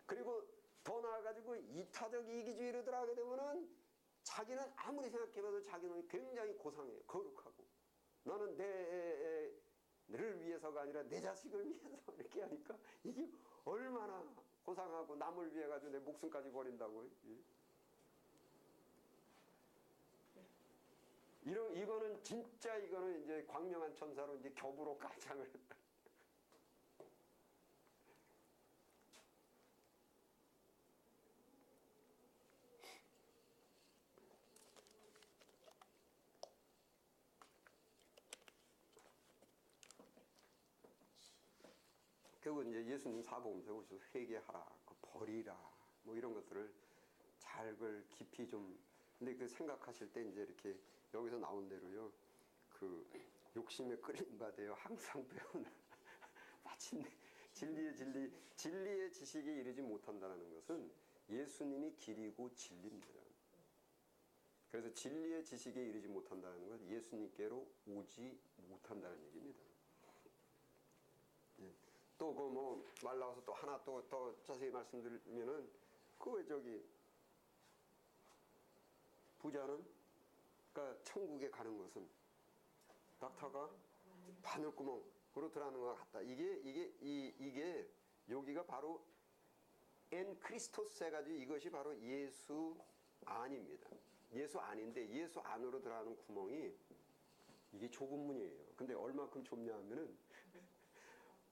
Speaker 1: 그리고 더 나아가지고 이타적 이기주의를 들어가게 되면은 자기는 아무리 생각해봐도 자기는 굉장히 고상해요. 거룩하고. 나는 너를 위해서가 아니라 내 자식을 위해서 이렇게 하니까 이게 얼마나 고상하고 남을 위해 가지고 내 목숨까지 버린다고. 이거는 진짜 이거는 이제 광명한 천사로 이제 겹으로 가장을 했다. 결국 이제 예수님 사복음서에 오셔서 회개하라, 버리라, 뭐 이런 것들을 잘 그걸 깊이 좀, 근데 그 생각하실 때 이제 이렇게 여기서 나온 대로요, 그 욕심에 끌린 바 되어 항상 배우는 마침내 진리의 지식에 이르지 못한다는 것은 예수님이 길이고 진리입니다. 그래서 진리의 지식에 이르지 못한다는 것은 예수님께로 오지 못한다는 얘기입니다. 또 그 뭐 말 나와서 또 하나 또 더 자세히 말씀드리면은 그 저기 부자는 그러니까 천국에 가는 것은 낙타가 바늘구멍으로 들어가는 것 같다. 이게 여기가 바로 엔 크리스토스 해가지고 이것이 바로 예수 안입니다. 예수 안인데 예수 안으로 들어가는 구멍이 이게 좁은 문이에요. 근데 얼마큼 좁냐 하면은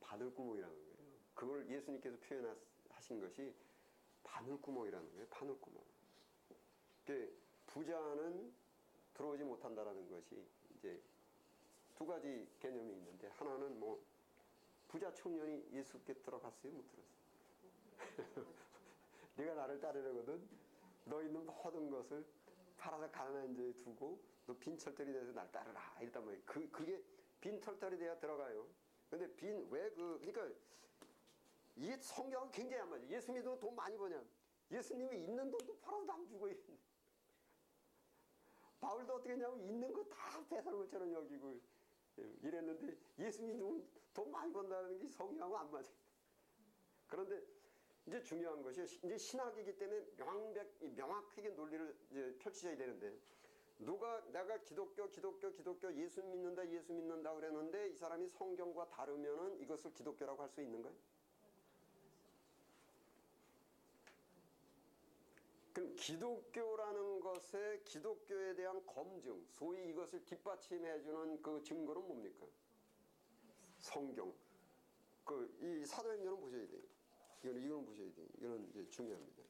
Speaker 1: 바늘구멍이라는 거예요. 그걸 예수님께서 표현하신 것이 바늘구멍이라는 거예요. 바늘구멍. 부자는 들어오지 못한다라는 것이 이제 두 가지 개념이 있는데, 하나는 뭐 부자 청년이 예수께 들어갔어요, 못 들었어요? 네가 나를 따르려거든 너 있는 모든 것을 팔아서 가난한 자에 두고 너 빈털터리 돼서 날 따르라 이랬단 말이에요. 그게 빈털터리 돼야 들어가요. 근데 그러니까 이게 성경은 굉장히 안 맞아요. 예수 믿으면 돈 많이 버냐? 예수님이 있는 돈도 팔아서 남 주고 바울도 어떻게 했냐면 있는 거 다 배설한 것처럼 여기고 이랬는데 예수 믿으면 돈 많이 번다는 게 성경하고 안 맞아요. 그런데 이제 중요한 것이 이제 신학이기 때문에 명확하게 논리를 이제 펼치셔야 되는데, 내가 기독교 예수 믿는다 그랬는데 이 사람이 성경과 다르면은 이것을 기독교라고 할 수 있는가요? 그럼 기독교라는 것에 기독교에 대한 검증, 소위 이것을 뒷받침해주는 그 증거는 뭡니까? 성경. 이 사도행전은 보셔야 돼요. 이거는 보셔야 돼요. 이거는 이제 중요합니다.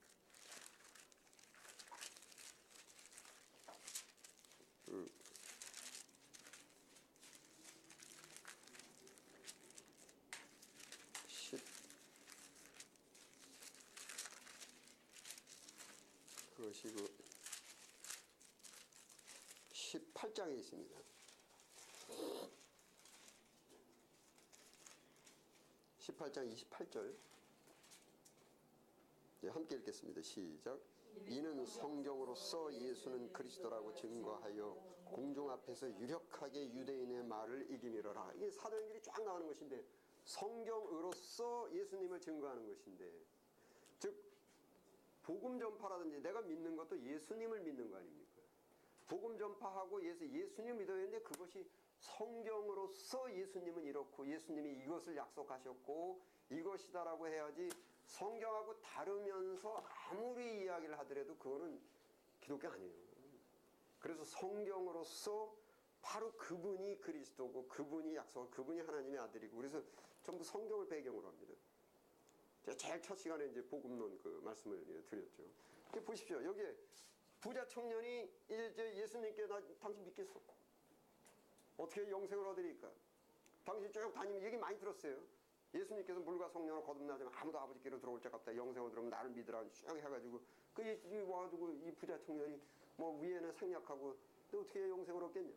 Speaker 1: 18장에 있습니다. 18장 28절. 네, 함께 읽겠습니다. 시작. 이는 성경으로서 예수는 그리스도라고 증거하여 공중 앞에서 유력하게 유대인의 말을 이기미러라. 이게 사도행전이 쫙 나오는 것인데, 성경으로서 예수님을 증거하는 것인데, 즉 복음 전파라든지 내가 믿는 것도 예수님을 믿는 거 아닙니까? 복음 전파하고 예수님 믿어야 되는데, 그것이 성경으로서 예수님은 이렇고 예수님이 이것을 약속하셨고 이것이다라고 해야지, 성경하고 다르면서 아무리 이야기를 하더라도 그거는 기독교 아니에요. 그래서 성경으로서 바로 그분이 그리스도고 그분이 약속하고 그분이 하나님의 아들이고, 그래서 전부 성경을 배경으로 합니다. 제가 제일 첫 시간에 이제 복음론 그 말씀을 드렸죠. 보십시오. 여기에 부자 청년이 이제 예수님께 당신 믿겠어? 어떻게 영생을 얻으리까? 당신 쭉 다니면 얘기 많이 들었어요. 예수님께서 물과 성령을 거듭나자면 아무도 아버지께로 들어올 자가 없다. 영생을 들으면 나를 믿으라 쭉 해가지고 와가지고 이 부자 청년이 뭐 위에는 생략하고 너 어떻게 영생을 얻겠냐?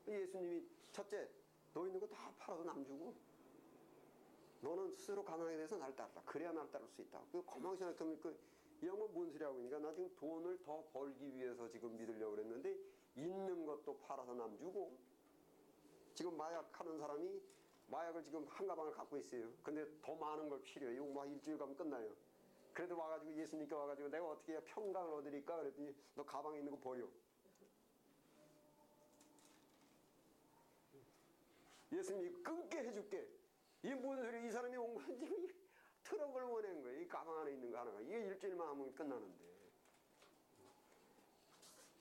Speaker 1: 예수님이 첫째, 너 있는 거 다 팔아서 남 주고 너는 스스로 가난하게 돼서 날 따르라. 그래야 날 따를 수 있다. 가만히 생각하면 이 양반 뭔 소리 하고 있니까 나 지금 돈을 더 벌기 위해서 지금 믿으려고 그랬는데 있는 것도 팔아서 남 주고, 지금 마약하는 사람이 마약을 지금 한 가방을 갖고 있어요. 근데 더 많은 걸 필요해. 이거 막 일주일 가면 끝나요. 그래도 와가지고 예수님께 와가지고 내가 어떻게 해야 평강을 얻으리까? 그랬더니 너 가방에 있는 거 버려. 예수님이 끊게 해줄게. 이 무슨 소리? 이 사람이 온 건지 트러블 보낸 거예요. 이 가방 안에 있는 거 하나가. 이게 일주일만 하면 끝나는데.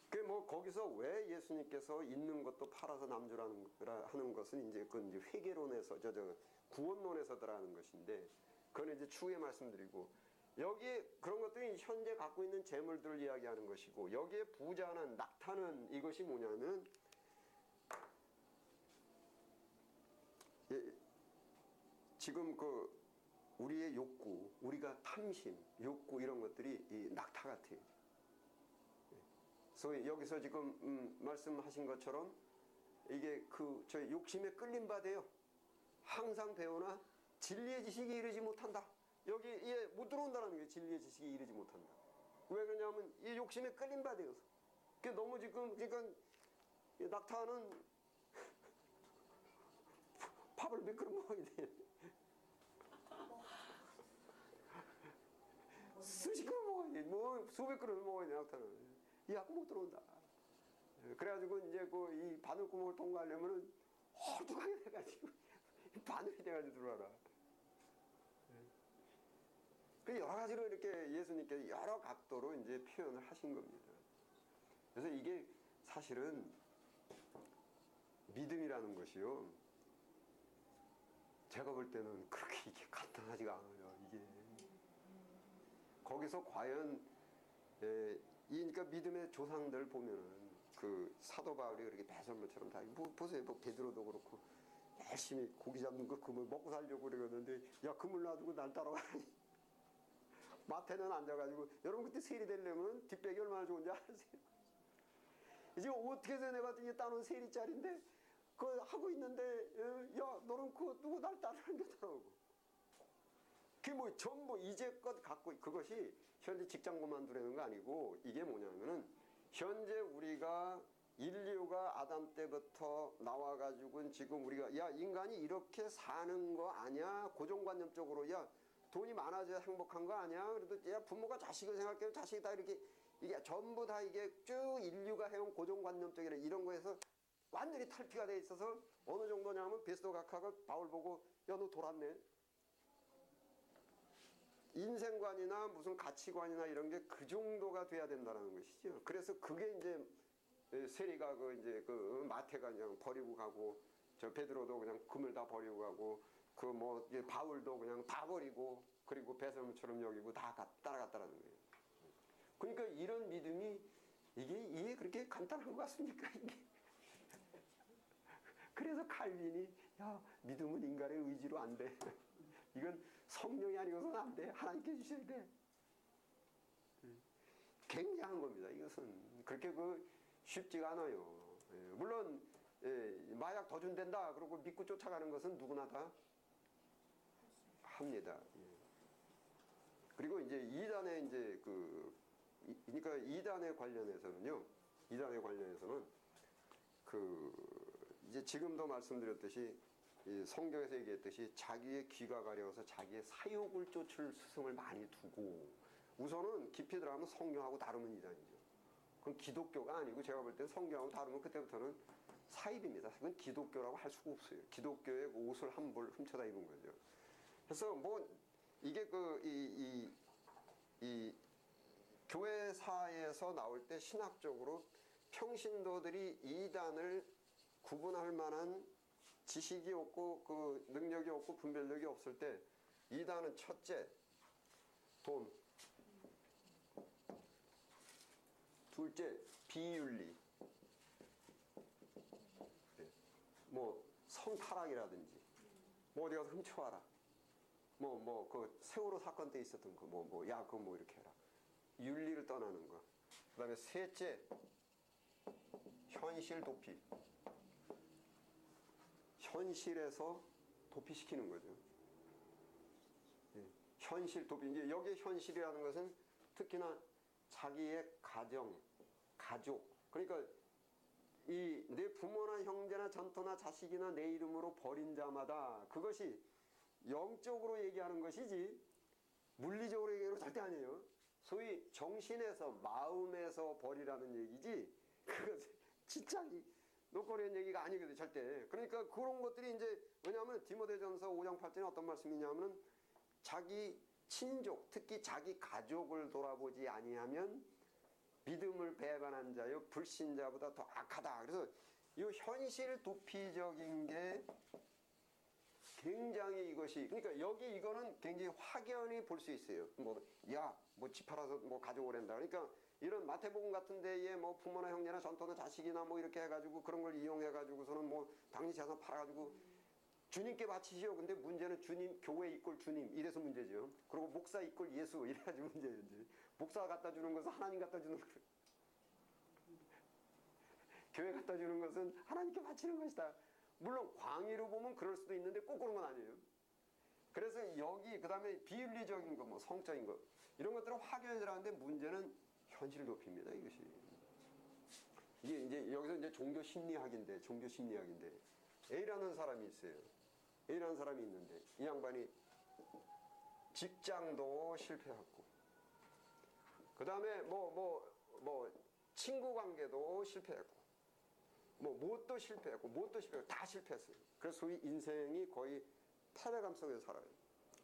Speaker 1: 그 뭐 거기서 왜 예수님께서 있는 것도 팔아서 남주라는 하는 것은 이제 그 이제 회계론에서 저 구원론에서 들어가는 것인데, 그건 이제 추후에 말씀드리고, 여기에 그런 것들이 현재 갖고 있는 재물들을 이야기하는 것이고, 여기에 부자는 낙타는 이것이 뭐냐면, 예, 지금 그 우리의 욕구, 우리가 탐심, 욕구 이런 것들이 이 낙타 같아요. 그래서 여기서 지금 말씀하신 것처럼 이게 그 저 욕심에 끌림 바돼요. 항상 배우나 진리의 지식이 이르지 못한다. 여기에 못 들어온다는 거예요. 진리의 지식이 이르지 못한다. 왜 그러냐면 이 욕심에 끌림 바돼서. 그 너무 지금 그러니까 낙타는 밥을 몇 그릇 먹어야 돼. 수십 그릇 먹어야 돼. 뭐 수백 그릇 먹어야 돼. 낙타는. 이 갖고 못 들어온다. 그래가지고 이제 그 이 바늘구멍을 통과하려면은 헐쭉하게 돼가지고 바늘이 돼가지고 들어와라. 그 여러 가지로 이렇게 예수님께서 여러 각도로 이제 표현을 하신 겁니다. 그래서 이게 사실은 믿음이라는 것이요. 제가 볼 때는 그렇게 이게 간단하지가 않아요. 이게 거기서 과연 그러니까 믿음의 조상들 보면은 그 사도 바울이 그렇게 배설물처럼 다 보세요. 뭐 베드로도 그렇고 열심히 고기 잡는 거 그물 먹고 살려고 그러는데 야 그물 놔두고 날 따라가니 마태는 앉아가지고 여러분 그때 세리 되려면 뒷배기 얼마나 좋은지 아세요? 이제 어떻게 해서 내가 이게 따놓은 세리짜리인데 그거 하고 있는데 야 너는 그 누구 날 따르는 게더라고. 그게 뭐 전부 이제껏 갖고 그것이 현재 직장 그만두려는 거 아니고 이게 뭐냐면은 현재 우리가 인류가 아담 때부터 나와가지고 지금 우리가 야 인간이 이렇게 사는 거 아니야? 고정관념적으로 야 돈이 많아져야 행복한 거 아니야? 그래도 야 부모가 자식을 생각해요. 자식이 다 이렇게 이게 전부 다 이게 쭉 인류가 해온 고정관념적이라 이런 거에서 완전히 탈피가 돼 있어서 어느 정도냐면 베스도 각하가 바울 보고 야 너 돌았네. 인생관이나 무슨 가치관이나 이런 게 그 정도가 돼야 된다는 것이죠. 그래서 그게 이제 세리가 그 이제 그 마태가 그냥 버리고 가고 저 베드로도 그냥 금을 다 버리고 가고 그 뭐 바울도 그냥 다 버리고 그리고 배설물처럼 여기고 다 따라갔다라는 거예요. 그러니까 이런 믿음이 이게 그렇게 간단한 것 같습니까? 이게. 그래서 칼빈이 야 믿음은 인간의 의지로 안 돼. 이건 성령이 아니고서는 안 돼. 하나님께 주셔야 돼. 굉장한 겁니다. 이것은 그렇게 쉽지가 않아요. 물론 마약 더 준댄다 그러고 믿고 쫓아가는 것은 누구나 다 합니다. 그리고 이제 이단의 이제 그러니까 이단에 관련해서는요. 이단에 관련해서는 이제 지금도 말씀드렸듯이 성경에서 얘기했듯이 자기의 귀가 가려워서 자기의 사욕을 쫓을 스승을 많이 두고 우선은 깊이 들어가면 성경하고 다르면 이단이죠. 그건 기독교가 아니고 제가 볼 때는 성경하고 다르면 그때부터는 사입입니다. 그건 기독교라고 할 수가 없어요. 기독교의 옷을 한 벌 훔쳐다 입은 거죠. 그래서 뭐 이게 이 교회사에서 나올 때 신학적으로 평신도들이 이단을 구분할 만한 지식이 없고 그 능력이 없고 분별력이 없을 때 이단은 첫째 돈, 둘째 비윤리, 뭐 성타락이라든지 뭐 어디 가서 훔쳐와라, 뭐 그 세월호 사건 때 있었던 거 야 그거 뭐 이렇게 해라, 윤리를 떠나는 거. 그다음에 셋째 현실 도피. 현실에서 도피시키는 거죠. 현실 도피. 이제 여기에 현실이라는 것은 특히나 자기의 가정, 가족. 그러니까 내 부모나 형제나 전토나 자식이나 내 이름으로 버린 자마다 그것이 영적으로 얘기하는 것이지 물리적으로 얘기하는 건 절대 아니에요. 소위 정신에서 마음에서 버리라는 얘기지 그것은 진짜 노거리는 얘기가 아니거든 절대. 그러니까 그런 것들이 이제 왜냐하면 디모데전서 5장 8절에 어떤 말씀이냐면은 자기 친족 특히 자기 가족을 돌아보지 아니하면 믿음을 배반한 자요 불신자보다 더 악하다. 그래서 이 현실 도피적인 게 굉장히 이것이 그러니까 여기 이거는 굉장히 확연히 볼 수 있어요. 뭐 집 팔아서 뭐 가져오랜다. 그러니까 이런 마태복음 같은 데에 뭐 부모나 형제나 전토나 자식이나 뭐 이렇게 해가지고 그런 걸 이용해가지고서는 뭐 당연히 재산 팔아가지고 주님께 바치시오. 근데 문제는 주님 교회 이꼴 주님 이래서 문제죠. 그리고 목사 이꼴 예수 이래가지고 문제예요. 이제 목사 갖다 주는 것은 하나님 갖다 주는 거. 교회 갖다 주는 것은 하나님께 바치는 것이다. 물론 광의로 보면 그럴 수도 있는데 꼭 그런 건 아니에요. 그래서 여기 그 다음에 비윤리적인 거, 뭐 성적인 거 이런 것들은 확연히 들어가는데 문제는 현실 높입니다. 이것이 이게 이제 여기서 이제 종교 심리학인데 A라는 사람이 있어요. A라는 사람이 있는데 이 양반이 직장도 실패했고 그 다음에 뭐 친구 관계도 실패했고 무엇도 실패했고 다 실패했어요. 그래서 소위 인생이 거의 패배감 속에 살아요.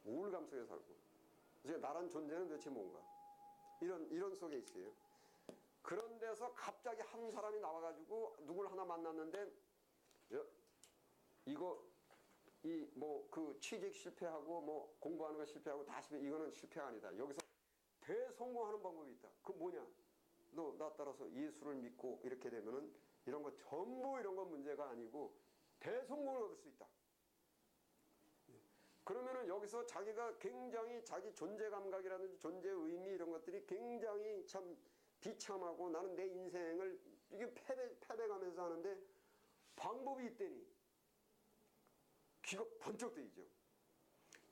Speaker 1: 우울감 속에 살고 이제 나란 존재는 도대체 뭔가 이런 속에 있어요. 그런 데서 갑자기 한 사람이 나와가지고 누굴 하나 만났는데 그 취직 실패하고 뭐 공부하는 거 실패하고 다 실패 이거는 실패가 아니다. 여기서 대성공하는 방법이 있다. 그 뭐냐? 너 나 따라서 예수를 믿고 이렇게 되면은 이런 거 전부 이런 건 문제가 아니고 대성공을 얻을 수 있다. 그러면은 여기서 자기가 굉장히 자기 존재 감각이라든지 존재 의미 이런 것들이 굉장히 참 비참하고 나는 내 인생을 이게 패배감에서 하는데 방법이 있다니 귀가 번쩍 뜨이죠.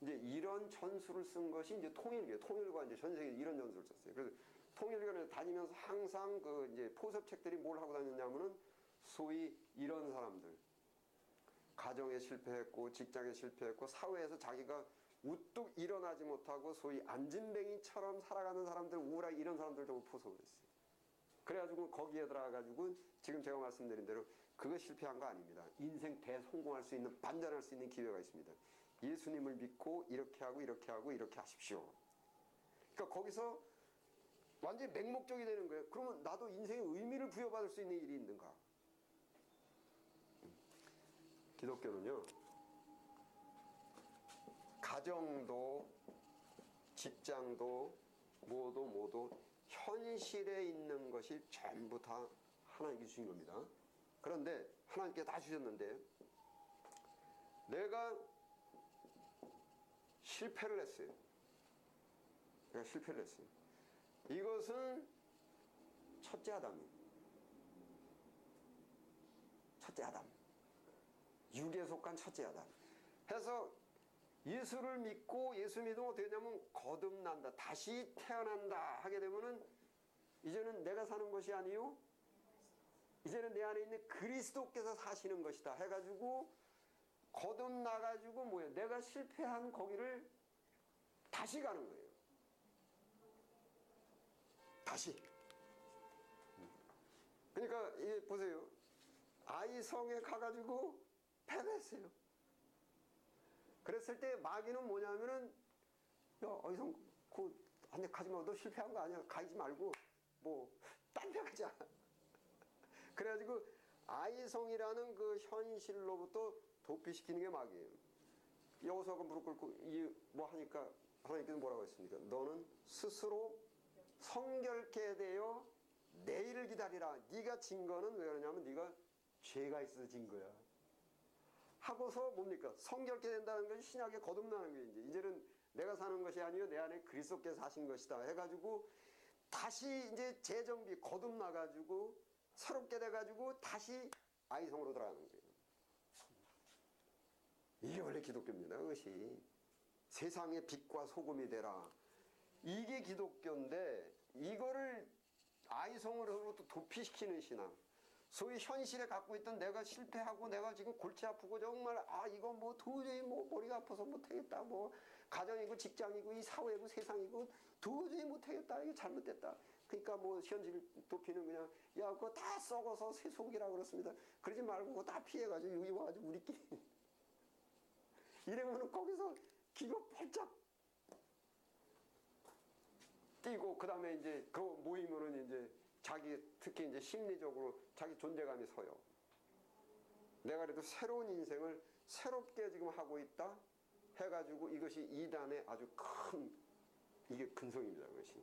Speaker 1: 이제 이런 전술을 쓴 것이 이제 통일과 이제 전 세계 이런 전술을 썼어요. 그래서 통일교를 다니면서 항상 그 이제 포섭책들이 뭘 하고 다녔냐면은 소위 이런 사람들 가정에 실패했고 직장에 실패했고 사회에서 자기가 우뚝 일어나지 못하고 소위 안진뱅이처럼 살아가는 사람들 우울하게 이런 사람들 좀 포섭을 했어요. 그래가지고 거기에 들어가가지고 지금 제가 말씀드린 대로 그거 실패한 거 아닙니다. 인생 대성공할 수 있는 반전할 수 있는 기회가 있습니다. 예수님을 믿고 이렇게 하고 이렇게 하고 이렇게 하십시오. 그러니까 거기서 완전히 맹목적이 되는 거예요. 그러면 나도 인생의 의미를 부여받을 수 있는 일이 있는가? 기독교는요, 가정도 직장도 모두 현실에 있는 것이 전부 다 하나님께 주신 겁니다. 그런데 하나님께 다 주셨는데 내가 실패를 했어요. 이것은 첫째 아담이에요. 육에 속한 첫째 아담. 해서 예수를 믿고 예수 믿으면 어떻게 되냐면 거듭난다. 다시 태어난다 하게 되면은 이제는 내가 사는 것이 아니요. 이제는 내 안에 있는 그리스도께서 사시는 것이다. 해가지고 거듭나가지고 뭐예요? 내가 실패한 거기를 다시 가는 거예요. 다시. 그러니까 이게 보세요. 아이성에 가가지고 패배했어요. 그랬을 때 마귀는 뭐냐면은 야 아이성 안돼 가지 마. 너 실패한 거 아니야. 가지 말고 뭐 딴 데 가자. 그래가지고 아이성이라는 그 현실로부터 도피시키는 게 마귀예요. 여기서 무릎 꿇고 뭐 하니까 하나님께서 뭐라고 했습니까? 너는 스스로 성결케 되어 내일을 기다리라. 네가 진 거는 왜 그러냐면 네가 죄가 있어서 진 거야. 하고서 뭡니까? 성결케 된다는 것이 신약에 거듭나는 거예요. 이제는 내가 사는 것이 아니요 내 안에 그리스도께서 사신 것이다. 해가지고 다시 이제 재정비 거듭나가지고 새롭게 돼가지고 다시 아이성으로 들어가는 거예요. 이게 원래 기독교입니다. 그것이 세상의 빛과 소금이 되라. 이게 기독교인데 이거를 아이성으로부터 도피시키는 신앙. 소위 현실에 갖고 있던 내가 실패하고 내가 지금 골치 아프고 정말 이거 뭐 도저히 뭐 머리가 아파서 못하겠다. 뭐 가정이고 직장이고 이 사회고 세상이고 도저히 못하겠다. 이게 잘못됐다. 그러니까 뭐 현실 도피는 그냥 야 그거 다 썩어서 세속이라고 그렇습니다. 그러지 말고 그거 다 피해가지고 여기 와가지고 우리끼리 이러면은 거기서 기가 팔짝 뛰고 그 다음에 이제 그 모이면은 이제 자기 특히 이제 심리적으로 자기 존재감이 서요. 내가 그래도 새로운 인생을 새롭게 지금 하고 있다 해가지고 이것이 이단의 아주 큰 이게 근성입니다. 그것이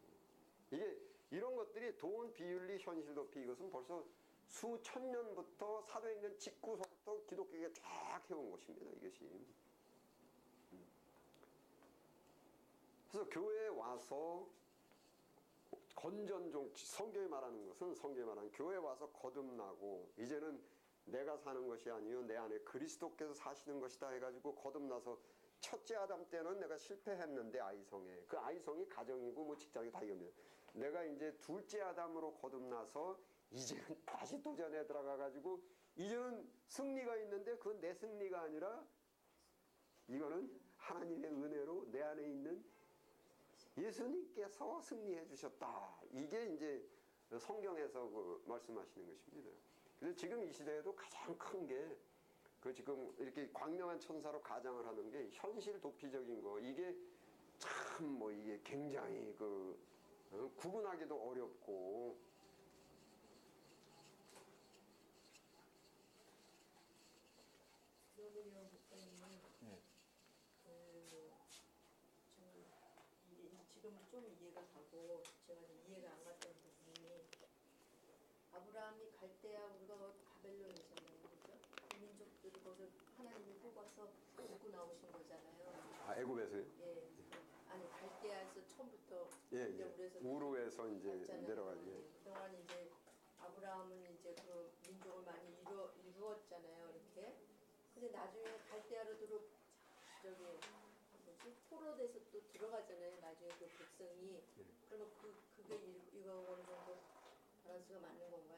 Speaker 1: 이게 이런 것들이 돈 비윤리 현실 도피 이것은 벌써 수천 년부터 사도행전 직후서부터 기독교가 쫙 해온 것입니다. 이것이 그래서 교회에 와서 건전종 성경이 말하는 것은 성경이 말하는 교회에 와서 거듭나고 이제는 내가 사는 것이 아니요 내 안에 그리스도께서 사시는 것이다 해가지고 거듭나서 첫째 아담 때는 내가 실패했는데 아이성에 그 아이성이 가정이고 뭐 직장이 다 이겁니다. 내가 이제 둘째 아담으로 거듭나서 이제는 다시 도전에 들어가가지고 이제는 승리가 있는데 그건 내 승리가 아니라 이거는 하나님의 은혜로 내 안에 있는 예수님께서 승리해 주셨다. 이게 이제 성경에서 그 말씀하시는 것입니다. 그래서 지금 이 시대에도 가장 큰 게 그 지금 이렇게 광명한 천사로 가장을 하는 게 현실 도피적인 거 이게 참 뭐 이게 굉장히 그 구분하기도 어렵고
Speaker 2: 지금은 좀 이해가 가고 제가 이해가 안 갔던 부분이 아브라함이 갈대아우르가 바벨론이잖아요, 그죠? 그 민족들을 거기서 하나님이 뽑아서 데리고 나오신 거잖아요.
Speaker 1: 아 애굽에서요?
Speaker 2: 예, 아니 갈대아에서 처음부터
Speaker 1: 예,
Speaker 2: 우르에서
Speaker 1: 우르에서 이제
Speaker 2: 갔잖아요.
Speaker 1: 내려가지. 예.
Speaker 2: 그동안 이제 아브라함은 이제 그 민족을 많이 이루었잖아요, 이렇게. 근데 나중에 갈대아로 저기 뭐지 포로돼서 또 들어가잖아요. 나중에 그 백성이 그러면 그게 이거 어느 정도 밸런스가 맞는 건가요?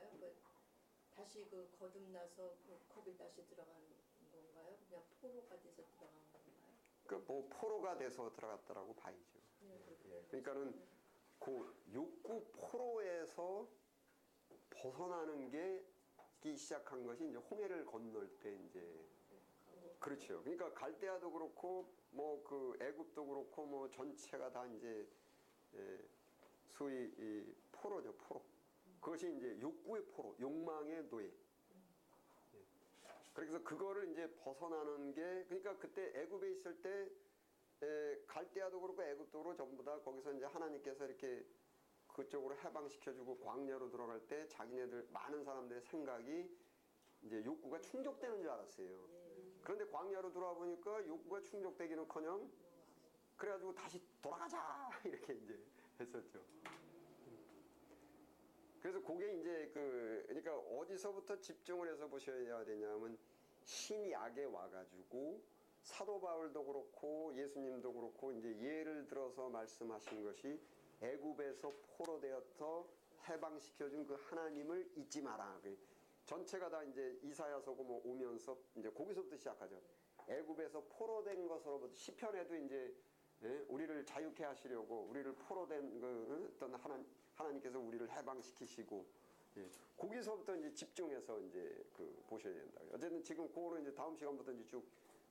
Speaker 2: 다시 그 거듭나서 거기 다시 들어가는 건가요? 그냥 포로가 돼서 들어가는 건가요?
Speaker 1: 그 뭐 포로가 돼서 들어갔다라고 봐야죠. 예. 그러니까는 그 욕구 포로에서 벗어나는 게 기 시작한 것이 이제 홍해를 건널 때 이제 그렇죠. 그러니까 갈대아도 그렇고 뭐 그 애굽도 그렇고 뭐 전체가 다 이제 소위 이 포로죠, 포로. 그것이 이제 욕구의 포로, 욕망의 노예. 예. 그래서 그거를 이제 벗어나는 게 그러니까 그때 애굽에 있을 때 갈대아도 그렇고 애굽도 그렇고 전부 다 거기서 이제 하나님께서 이렇게 그쪽으로 해방시켜주고 광야로 들어갈 때 자기네들 많은 사람들의 생각이 이제 욕구가 충족되는 줄 알았어요. 그런데 광야로 들어와 보니까 욕구가 충족되기는커녕 그래가지고 다시 돌아가자 이렇게 이제 했었죠. 그래서 그게 이제 그러니까 어디서부터 집중을 해서 보셔야 되냐면 신약에 와가지고 사도 바울도 그렇고 예수님도 그렇고 이제 예를 들어서 말씀하신 것이 애굽에서 포로되어서 해방시켜준 그 하나님을 잊지 마라. 전체가 다 이제 이사야서고 뭐 오면서 이제 거기서부터 시작하죠. 애굽에서 포로된 것으로부터 시편에도 이제 우리를 자유케 하시려고 우리를 포로된 그 어떤 하나님께서 우리를 해방시키시고 거기서부터 이제 집중해서 이제 그 보셔야 된다. 어쨌든 지금 그거는 이제 다음 시간부터 이제 쭉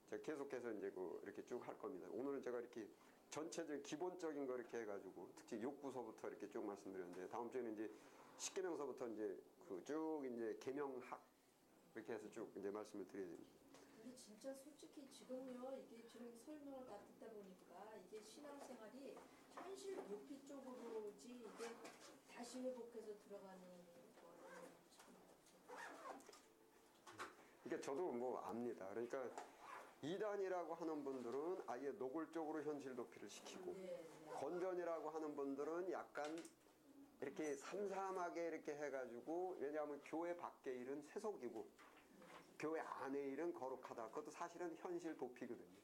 Speaker 1: 제가 계속해서 이제 그 이렇게 쭉 할 겁니다. 오늘은 제가 이렇게 전체적인 기본적인 거 이렇게 해가지고 특히 욕구서부터 이렇게 쭉 말씀드렸는데 다음 주에는 이제 십계명서부터 이제 그 쭉 이제 계명학 이렇게 해서 쭉 이제 말씀을 드려야 됩니다.
Speaker 2: 근데 진짜 솔직히 지금요 이게 지금 설명을 다 듣다 보니까 이게 신앙생활이 현실 도피 쪽으로지 이게 다시 회복해서 들어가는 거는 참.
Speaker 1: 그러니까 저도 뭐 압니다. 그러니까 이단이라고 하는 분들은 아예 노골적으로 현실 도피를 시키고 건전이라고 하는 분들은 약간 이렇게 삼삼하게 이렇게 해가지고 왜냐하면 교회 밖의 일은 세속이고 교회 안의 일은 거룩하다. 그것도 사실은 현실 도피거든요.